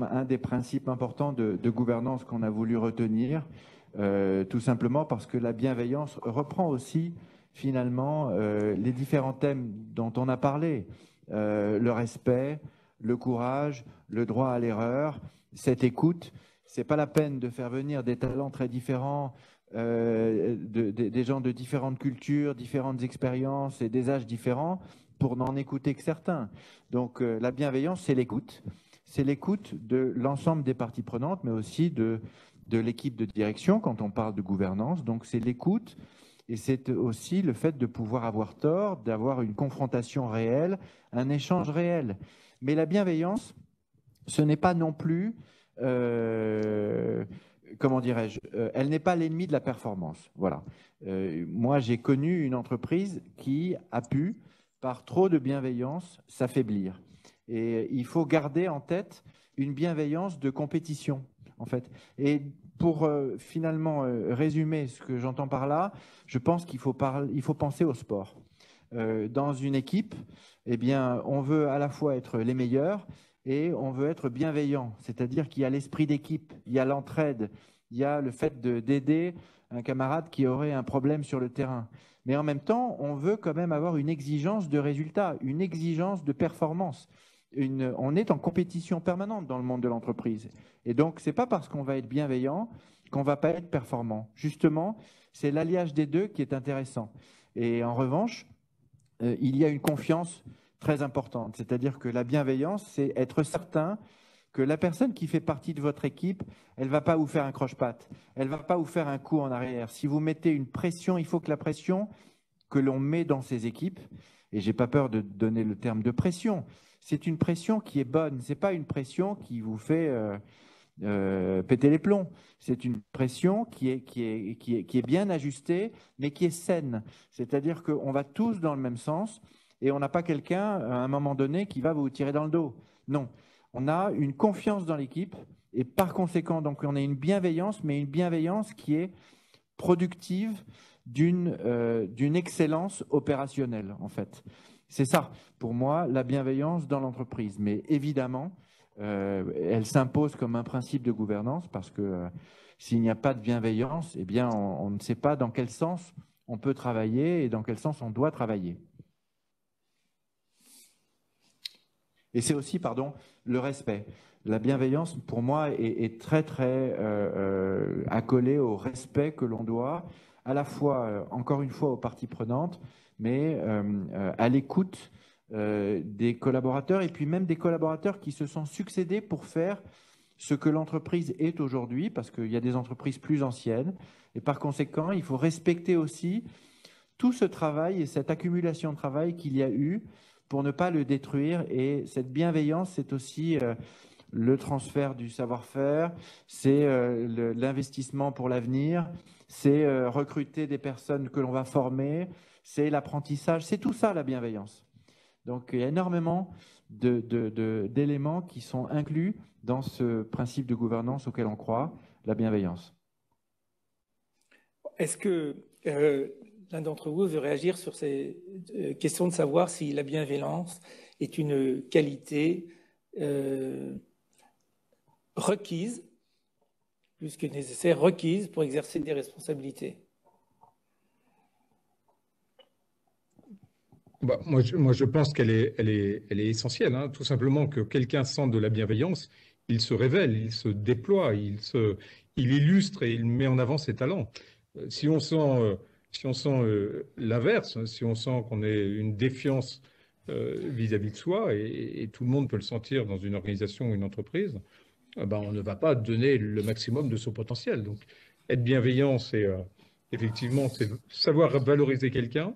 un des principes importants de gouvernance qu'on a voulu retenir, tout simplement parce que la bienveillance reprend aussi, finalement, les différents thèmes dont on a parlé. Le respect, le courage, le droit à l'erreur, cette écoute. C'est pas la peine de faire venir des talents très différents, des gens de différentes cultures, différentes expériences et des âges différents pour n'en écouter que certains. Donc la bienveillance, c'est l'écoute. C'est l'écoute de l'ensemble des parties prenantes, mais aussi de l'équipe de direction quand on parle de gouvernance. Donc c'est l'écoute et c'est aussi le fait de pouvoir avoir tort, d'avoir une confrontation réelle, un échange réel. Mais la bienveillance, ce n'est pas non plus comment dirais-je, elle n'est pas l'ennemi de la performance. Voilà. Moi, j'ai connu une entreprise qui a pu, par trop de bienveillance, s'affaiblir. Et il faut garder en tête une bienveillance de compétition, en fait. Et pour finalement résumer ce que j'entends par là, je pense qu'il faut penser au sport. Dans une équipe, eh bien, on veut à la fois être les meilleurs et on veut être bienveillant, c'est-à-dire qu'il y a l'esprit d'équipe, il y a l'entraide, il y a le fait d'aider un camarade qui aurait un problème sur le terrain. Mais en même temps, on veut quand même avoir une exigence de résultat, une exigence de performance. On est en compétition permanente dans le monde de l'entreprise. Et donc, ce n'est pas parce qu'on va être bienveillant qu'on ne va pas être performant. Justement, c'est l'alliage des deux qui est intéressant. Et en revanche, il y a une confiance très importante. C'est-à-dire que la bienveillance, c'est être certain que la personne qui fait partie de votre équipe, elle ne va pas vous faire un croche-patte, elle ne va pas vous faire un coup en arrière. Si vous mettez une pression, il faut que la pression que l'on met dans ces équipes, et je n'ai pas peur de donner le terme de pression, c'est une pression qui est bonne, ce n'est pas une pression qui vous fait péter les plombs. C'est une pression qui est bien ajustée, mais qui est saine. C'est-à-dire qu'on va tous dans le même sens et on n'a pas quelqu'un, à un moment donné, qui va vous tirer dans le dos. Non, on a une confiance dans l'équipe et par conséquent, donc, on a une bienveillance, mais une bienveillance qui est productive d'une excellence opérationnelle, en fait. C'est ça, pour moi, la bienveillance dans l'entreprise. Mais évidemment, elle s'impose comme un principe de gouvernance parce que s'il n'y a pas de bienveillance, eh bien, on ne sait pas dans quel sens on peut travailler et dans quel sens on doit travailler. Et c'est aussi, pardon, le respect. La bienveillance, pour moi, est très, très accolée au respect que l'on doit, à la fois, encore une fois, aux parties prenantes, mais à l'écoute des collaborateurs et puis même des collaborateurs qui se sont succédés pour faire ce que l'entreprise est aujourd'hui, parce qu'il y a des entreprises plus anciennes. Et par conséquent, il faut respecter aussi tout ce travail et cette accumulation de travail qu'il y a eu pour ne pas le détruire. Et cette bienveillance, c'est aussi le transfert du savoir-faire, c'est l'investissement pour l'avenir, c'est recruter des personnes que l'on va former, c'est l'apprentissage, c'est tout ça la bienveillance. Donc il y a énormément d'éléments qui sont inclus dans ce principe de gouvernance auquel on croit, la bienveillance. Est-ce que l'un d'entre vous veut réagir sur ces questions de savoir si la bienveillance est une qualité requise, plus que nécessaire, requise pour exercer des responsabilités? Bah, moi, je pense qu'elle est essentielle, hein. Tout simplement que quelqu'un sente de la bienveillance, il se révèle, il se déploie, il illustre et il met en avant ses talents. Si on sent l'inverse, si on sent qu'on ait une défiance vis-à-vis de soi, et tout le monde peut le sentir dans une organisation ou une entreprise, ben on ne va pas donner le maximum de son potentiel. Donc, être bienveillant, c'est effectivement savoir valoriser quelqu'un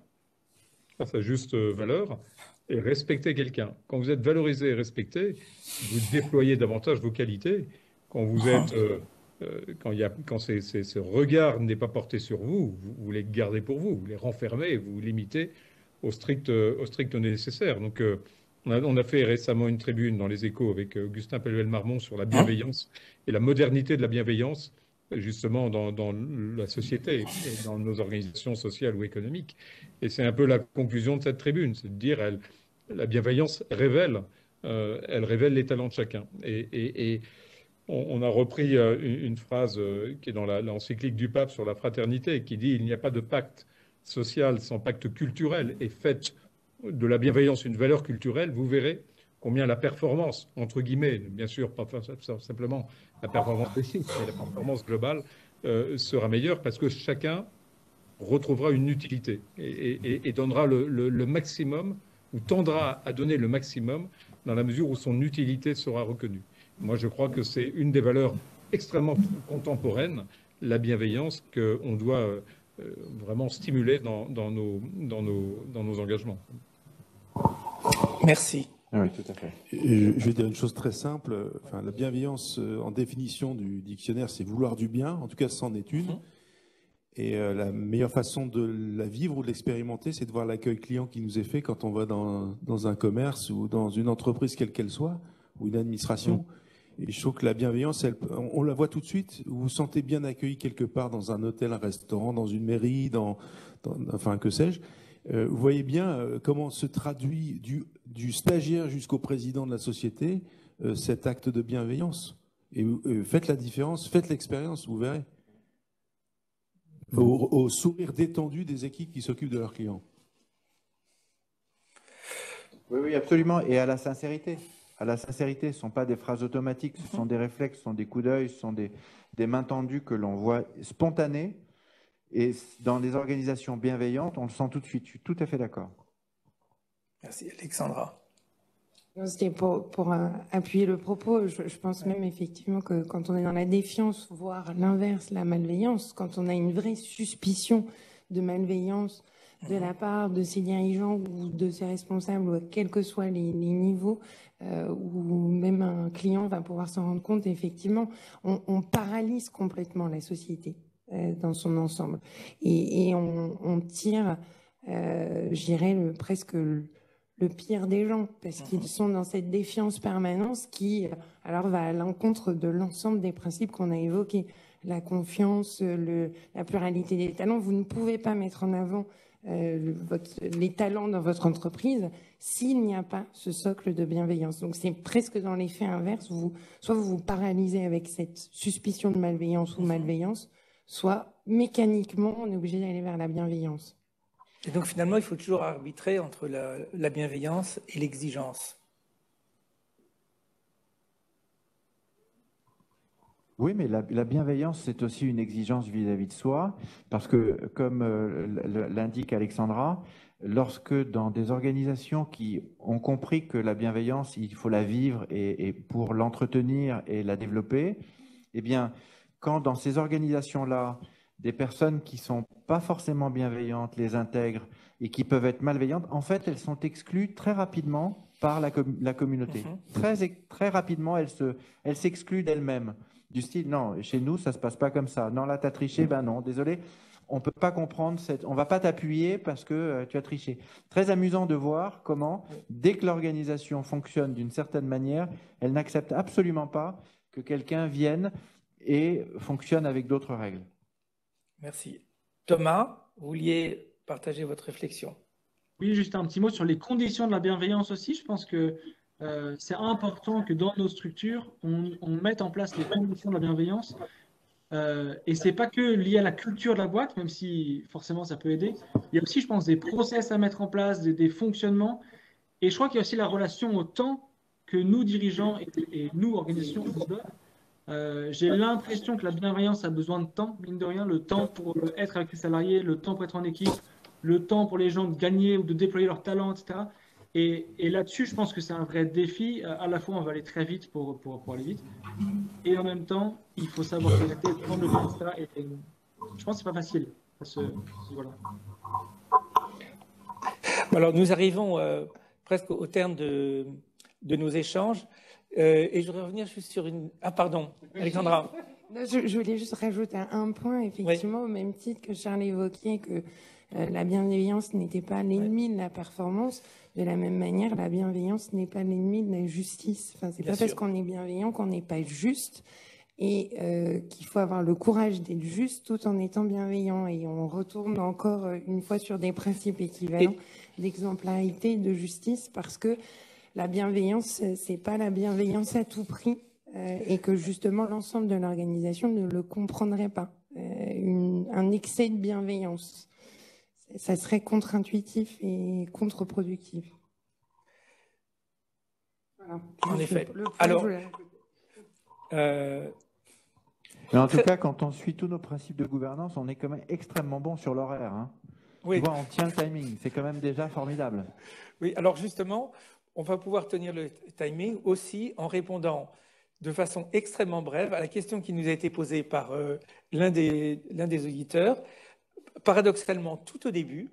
à sa juste valeur et respecter quelqu'un. Quand vous êtes valorisé et respecté, vous déployez davantage vos qualités. Quand vous êtes, quand ce regard n'est pas porté sur vous, vous les gardez pour vous, vous les renfermez, vous vous limitez au strict nécessaire. Donc, on a fait récemment une tribune dans les Échos avec Augustin Pelluel-Marmont sur la bienveillance et la modernité de la bienveillance, justement dans la société et dans nos organisations sociales ou économiques. Et c'est un peu la conclusion de cette tribune, c'est de dire la bienveillance révèle les talents de chacun. Et on a repris une phrase qui est dans l'encyclique du pape sur la fraternité, qui dit « Il n'y a pas de pacte social sans pacte culturel, et faites de la bienveillance une valeur culturelle, vous verrez combien la performance, entre guillemets, bien sûr, pas simplement la performance technique, mais la performance globale sera meilleure parce que chacun retrouvera une utilité et donnera le maximum ou tendra à donner le maximum dans la mesure où son utilité sera reconnue. Moi, je crois que c'est une des valeurs extrêmement contemporaines, la bienveillance, qu'on doit vraiment stimuler dans nos engagements. Merci. Ah oui, tout à fait. Je vais dire une chose très simple. Enfin, la bienveillance, en définition du dictionnaire, c'est vouloir du bien. En tout cas, c'en est une. Et la meilleure façon de la vivre ou de l'expérimenter, c'est de voir l'accueil client qui nous est fait quand on va dans un commerce ou dans une entreprise, quelle qu'elle soit, ou une administration. Et je trouve que la bienveillance, on la voit tout de suite. Vous vous sentez bien accueilli quelque part dans un hôtel, un restaurant, dans une mairie, enfin, que sais-je. Vous voyez bien comment se traduit du stagiaire jusqu'au président de la société cet acte de bienveillance. Et faites la différence, faites l'expérience, vous verrez. Au sourire détendu des équipes qui s'occupent de leurs clients. Oui, oui, absolument. Et à la sincérité. À la sincérité, ce ne sont pas des phrases automatiques, ce sont des réflexes, ce sont des coups d'œil, ce sont des mains tendues que l'on voit spontanées. Et dans des organisations bienveillantes, on le sent tout de suite. Je suis tout à fait d'accord. Merci, Alexandra. C'était pour appuyer le propos. Je pense même effectivement que quand on est dans la défiance, voire l'inverse, la malveillance, quand on a une vraie suspicion de malveillance de la part de ses dirigeants ou de ses responsables, ou quels que soient les niveaux, où même un client va pouvoir s'en rendre compte, effectivement, on paralyse complètement la société dans son ensemble. Et on tire, je dirais, presque le pire des gens, parce qu'ils sont dans cette défiance permanente qui, alors, va à l'encontre de l'ensemble des principes qu'on a évoqués. La confiance, la pluralité des talents. Vous ne pouvez pas mettre en avant les talents dans votre entreprise s'il n'y a pas ce socle de bienveillance. Donc, c'est presque dans l'effet inverse. Soit vous vous paralysez avec cette suspicion de malveillance ou malveillance, soit mécaniquement, on est obligé d'aller vers la bienveillance. Et donc, finalement, il faut toujours arbitrer entre la bienveillance et l'exigence. Oui, mais la bienveillance, c'est aussi une exigence vis-à-vis de soi, parce que, comme l'indique Alexandra, lorsque dans des organisations qui ont compris que la bienveillance, il faut la vivre et pour l'entretenir et la développer, eh bien, quand dans ces organisations-là, des personnes qui ne sont pas forcément bienveillantes les intègrent et qui peuvent être malveillantes, en fait, elles sont exclues très rapidement par la communauté. Très rapidement, elles s'excluent d'elles-mêmes. Du style, non, chez nous, ça ne se passe pas comme ça. Non, là, tu as triché, ben non, désolé, on ne peut pas comprendre, on ne va pas t'appuyer parce que tu as triché. Très amusant de voir comment, dès que l'organisation fonctionne d'une certaine manière, elle n'accepte absolument pas que quelqu'un vienne et fonctionne avec d'autres règles. Merci. Thomas, vous vouliez partager votre réflexion? Oui, juste un petit mot sur les conditions de la bienveillance aussi. Je pense que c'est important que dans nos structures, on mette en place les conditions de la bienveillance. Et ce n'est pas que lié à la culture de la boîte, même si forcément ça peut aider. Il y a aussi, je pense, des process à mettre en place, des fonctionnements. Et je crois qu'il y a aussi la relation au temps que nous, dirigeants et nous, organisations, on se donne. J'ai l'impression que la bienveillance a besoin de temps, mine de rien, le temps pour être avec les salariés, le temps pour être en équipe, le temps pour les gens de gagner ou de déployer leurs talents, etc. Et là-dessus, je pense que c'est un vrai défi. À la fois, on va aller très vite pour aller vite. Et en même temps, il faut savoir s'arrêter, prendre le temps, etc. Et je pense que ce n'est pas facile. Voilà. Alors, nous arrivons presque au terme de nos échanges. Et je voudrais revenir juste sur une... Ah, pardon, Alexandra. Je voulais juste rajouter un point, effectivement, au même titre que Charles évoquait, que la bienveillance n'était pas l'ennemi de la performance. De la même manière, la bienveillance n'est pas l'ennemi de la justice. Enfin, c'est pas parce qu'on est bienveillant qu'on n'est pas juste et qu'il faut avoir le courage d'être juste tout en étant bienveillant. Et on retourne encore une fois sur des principes équivalents d'exemplarité et de justice, parce que la bienveillance, c'est pas la bienveillance à tout prix et que justement l'ensemble de l'organisation ne le comprendrait pas. Un excès de bienveillance, ça serait contre-intuitif et contre-productif. Voilà. En effet. Alors, mais en tout cas, quand on suit tous nos principes de gouvernance, on est quand même extrêmement bon sur l'horaire. Hein. Oui. Tu vois, on tient le timing. C'est quand même déjà formidable. Oui, alors justement, on va pouvoir tenir le timing aussi en répondant de façon extrêmement brève à la question qui nous a été posée par l'un des auditeurs, paradoxalement tout au début,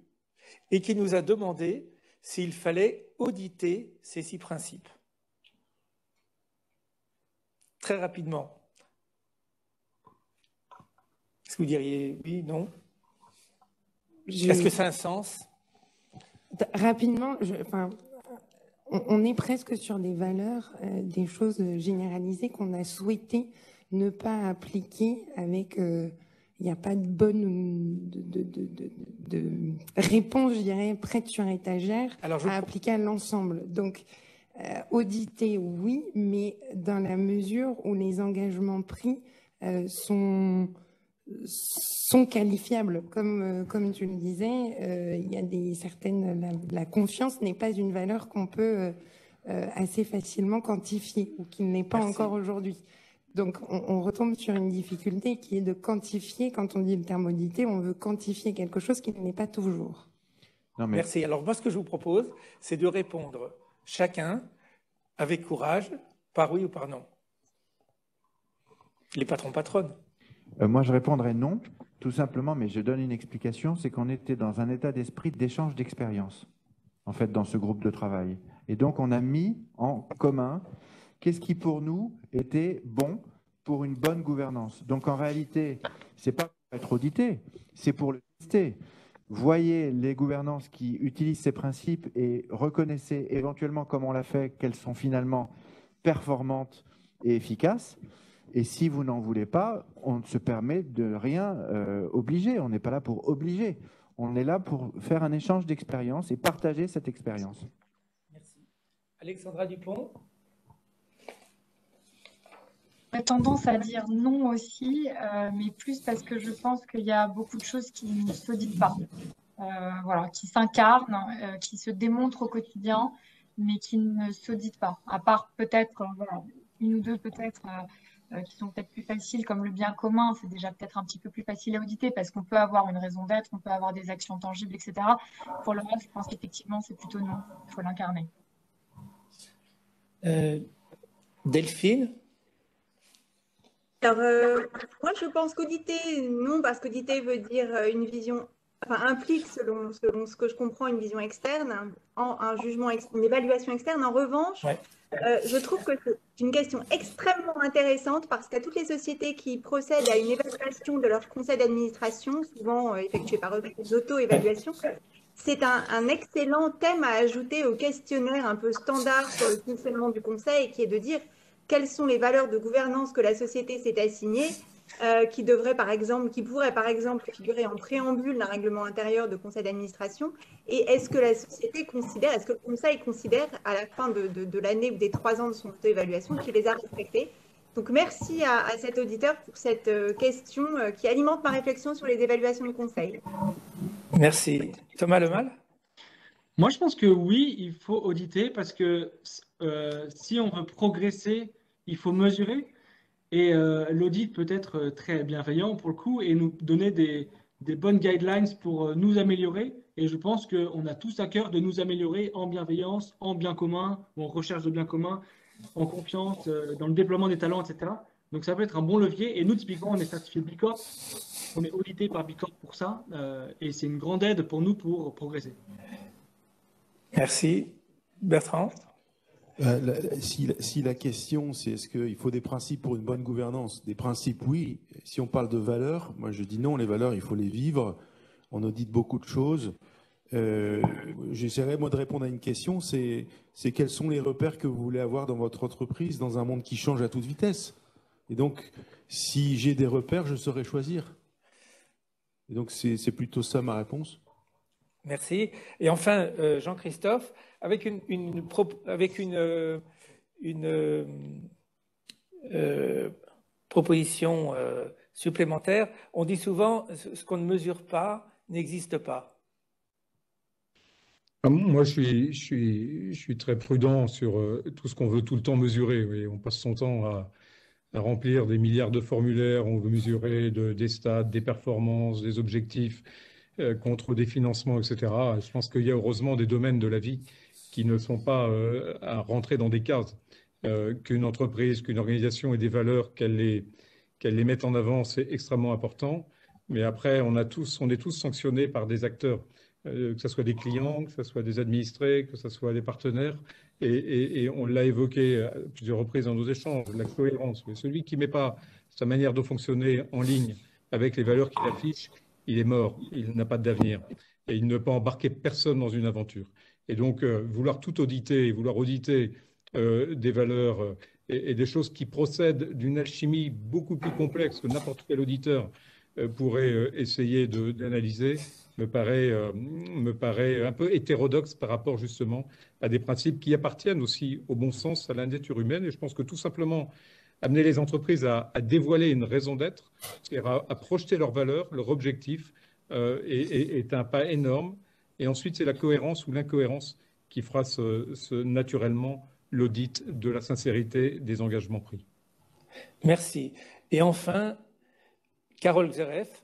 et qui nous a demandé s'il fallait auditer ces 6 principes. Très rapidement. Est-ce que vous diriez oui, non? Est-ce que ça a un sens? Rapidement, on est presque sur des valeurs, des choses généralisées qu'on a souhaité ne pas appliquer avec... il n'y a pas de bonne de réponse, je dirais, prête sur étagère à appliquer à l'ensemble. Donc, auditer, oui, mais dans la mesure où les engagements pris sont qualifiables. Comme tu le disais, il y a certaines... La confiance n'est pas une valeur qu'on peut assez facilement quantifier ou qui ne l'est pas encore aujourd'hui. Donc, on retombe sur une difficulté qui est de quantifier. Quand on dit le terme auditer, on veut quantifier quelque chose qui ne l'est pas toujours. Non, mais... Merci. Alors, moi, ce que je vous propose, c'est de répondre chacun avec courage, par oui ou par non. Les patrons-patronnes. Moi, je répondrais non, tout simplement, mais je donne une explication, c'est qu'on était dans un état d'esprit d'échange d'expérience, en fait, dans ce groupe de travail. Et donc, on a mis en commun qu'est-ce qui, pour nous, était bon pour une bonne gouvernance. Donc, en réalité, ce n'est pas pour être audité, c'est pour le tester. Voyez les gouvernances qui utilisent ces principes et reconnaissez éventuellement, comme on l'a fait, qu'elles sont finalement performantes et efficaces. Et si vous n'en voulez pas, on ne se permet de rien obliger. On n'est pas là pour obliger. On est là pour faire un échange d'expérience et partager cette expérience. Merci. Alexandra Dupont. J'ai tendance à dire non aussi, mais plus parce que je pense qu'il y a beaucoup de choses qui ne se disent pas, voilà, qui s'incarnent, qui se démontrent au quotidien, mais qui ne se disent pas. À part peut-être voilà, une ou deux peut-être qui sont peut-être plus faciles, comme le bien commun, c'est déjà peut-être un petit peu plus facile à auditer parce qu'on peut avoir une raison d'être, on peut avoir des actions tangibles, etc. Pour le reste, je pense qu'effectivement, c'est plutôt non. Il faut l'incarner. Delphine. Alors, moi, je pense qu'auditer, non, parce qu'auditer veut dire une vision, enfin, implique, selon ce que je comprends, une vision externe, un jugement, une évaluation externe. En revanche, je trouve que c'est une question extrêmement intéressante parce qu'à toutes les sociétés qui procèdent à une évaluation de leur conseil d'administration, souvent effectuée par eux, des auto-évaluations, c'est un excellent thème à ajouter au questionnaire un peu standard sur le fonctionnement du conseil, qui est de dire quelles sont les valeurs de gouvernance que la société s'est assignée, qui pourraient par exemple figurer en préambule d'un règlement intérieur de conseil d'administration. Et est-ce que la société considère, est-ce que le conseil considère à la fin de l'année ou des 3 ans de son auto-évaluation qu'il les a respectés? Donc merci à cet auditeur pour cette question qui alimente ma réflexion sur les évaluations de conseil. Merci. Thomas Lemal. Moi, je pense que oui, il faut auditer parce que si on veut progresser, il faut mesurer. Et l'audit peut être très bienveillant pour le coup et nous donner des bonnes guidelines pour nous améliorer. Et je pense qu'on a tous à cœur de nous améliorer en bienveillance, en bien commun, ou en recherche de bien commun, en confiance, dans le déploiement des talents, etc. Donc ça peut être un bon levier. Et nous, typiquement, on est certifié Bicorp. On est audité par Bicorp pour ça. Et c'est une grande aide pour nous pour progresser. Merci. Bertrand. Si la question, c'est est-ce qu'il faut des principes pour une bonne gouvernance? Des principes, oui. Si on parle de valeurs, moi je dis non, les valeurs, il faut les vivre. On audite beaucoup de choses. J'essaierai, moi, de répondre à une question, c'est quels sont les repères que vous voulez avoir dans votre entreprise, dans un monde qui change à toute vitesse? Et donc, si j'ai des repères, je saurai choisir. Et donc, c'est plutôt ça ma réponse. Merci. Et enfin, Jean-Christophe, avec une proposition supplémentaire, on dit souvent ce qu'on ne mesure pas n'existe pas. Moi, je suis très prudent sur tout ce qu'on veut tout le temps mesurer. Oui. On passe son temps à remplir des milliards de formulaires, on veut mesurer des stats, des performances, des objectifs contre des financements, etc. Je pense qu'il y a heureusement des domaines de la vie qui ne sont pas à rentrer dans des cases. Qu'une entreprise, qu'une organisation ait des valeurs, qu'elle les mette en avant, c'est extrêmement important. Mais après, on est tous sanctionnés par des acteurs que ce soit des clients, que ce soit des administrés, que ce soit des partenaires. Et on l'a évoqué à plusieurs reprises dans nos échanges, la cohérence. Mais celui qui ne met pas sa manière de fonctionner en ligne avec les valeurs qu'il affiche, il est mort, il n'a pas d'avenir. Et il ne peut embarquer personne dans une aventure. Et donc, vouloir tout auditer, vouloir auditer des valeurs et des choses qui procèdent d'une alchimie beaucoup plus complexe que n'importe quel auditeur pourrait essayer d'analyser, me paraît un peu hétérodoxe par rapport justement à des principes qui appartiennent aussi au bon sens, à la nature humaine. Et je pense que tout simplement, amener les entreprises à dévoiler une raison d'être, c'est-à-dire à projeter leurs valeurs, leurs objectifs, est un pas énorme. Et ensuite, c'est la cohérence ou l'incohérence qui fera naturellement l'audit de la sincérité des engagements pris. Merci. Et enfin, Carole Xeref.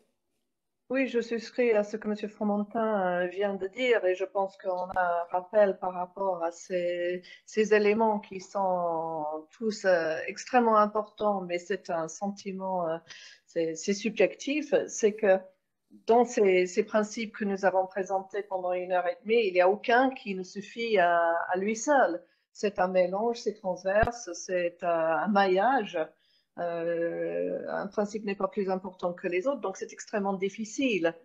Oui, je souscris à ce que M. Fromentin vient de dire et je pense qu'on a un rappel par rapport à ces éléments qui sont tous extrêmement importants, mais c'est un sentiment, c'est subjectif, c'est que dans ces principes que nous avons présentés pendant 1h30, il n'y a aucun qui ne suffit à lui seul. C'est un mélange, c'est transverse, c'est un maillage. Un principe n'est pas plus important que les autres, donc c'est extrêmement difficile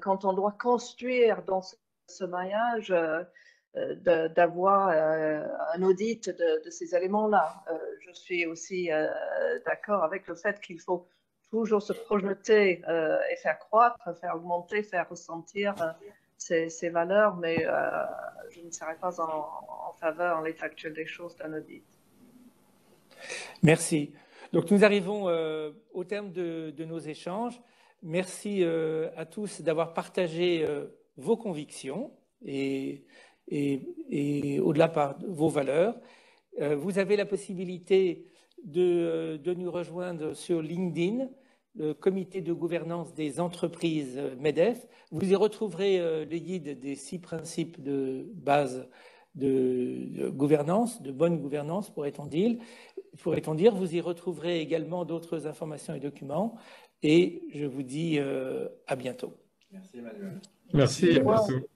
quand on doit construire dans ce maillage d'avoir un audit de ces éléments-là. Je suis aussi d'accord avec le fait qu'il faut toujours se projeter et faire croître, faire augmenter, faire ressentir ces valeurs, mais je ne serai pas en faveur, en l'état actuel des choses, d'un audit. Merci. Donc nous arrivons au terme de nos échanges. Merci à tous d'avoir partagé vos convictions et au-delà par vos valeurs. Vous avez la possibilité de nous rejoindre sur LinkedIn, le comité de gouvernance des entreprises MEDEF. Vous y retrouverez les guides des 6 principes de base de gouvernance, de bonne gouvernance, pourrait-on dire. Vous y retrouverez également d'autres informations et documents. Et je vous dis à bientôt. Merci Emmanuel. Merci, à bientôt.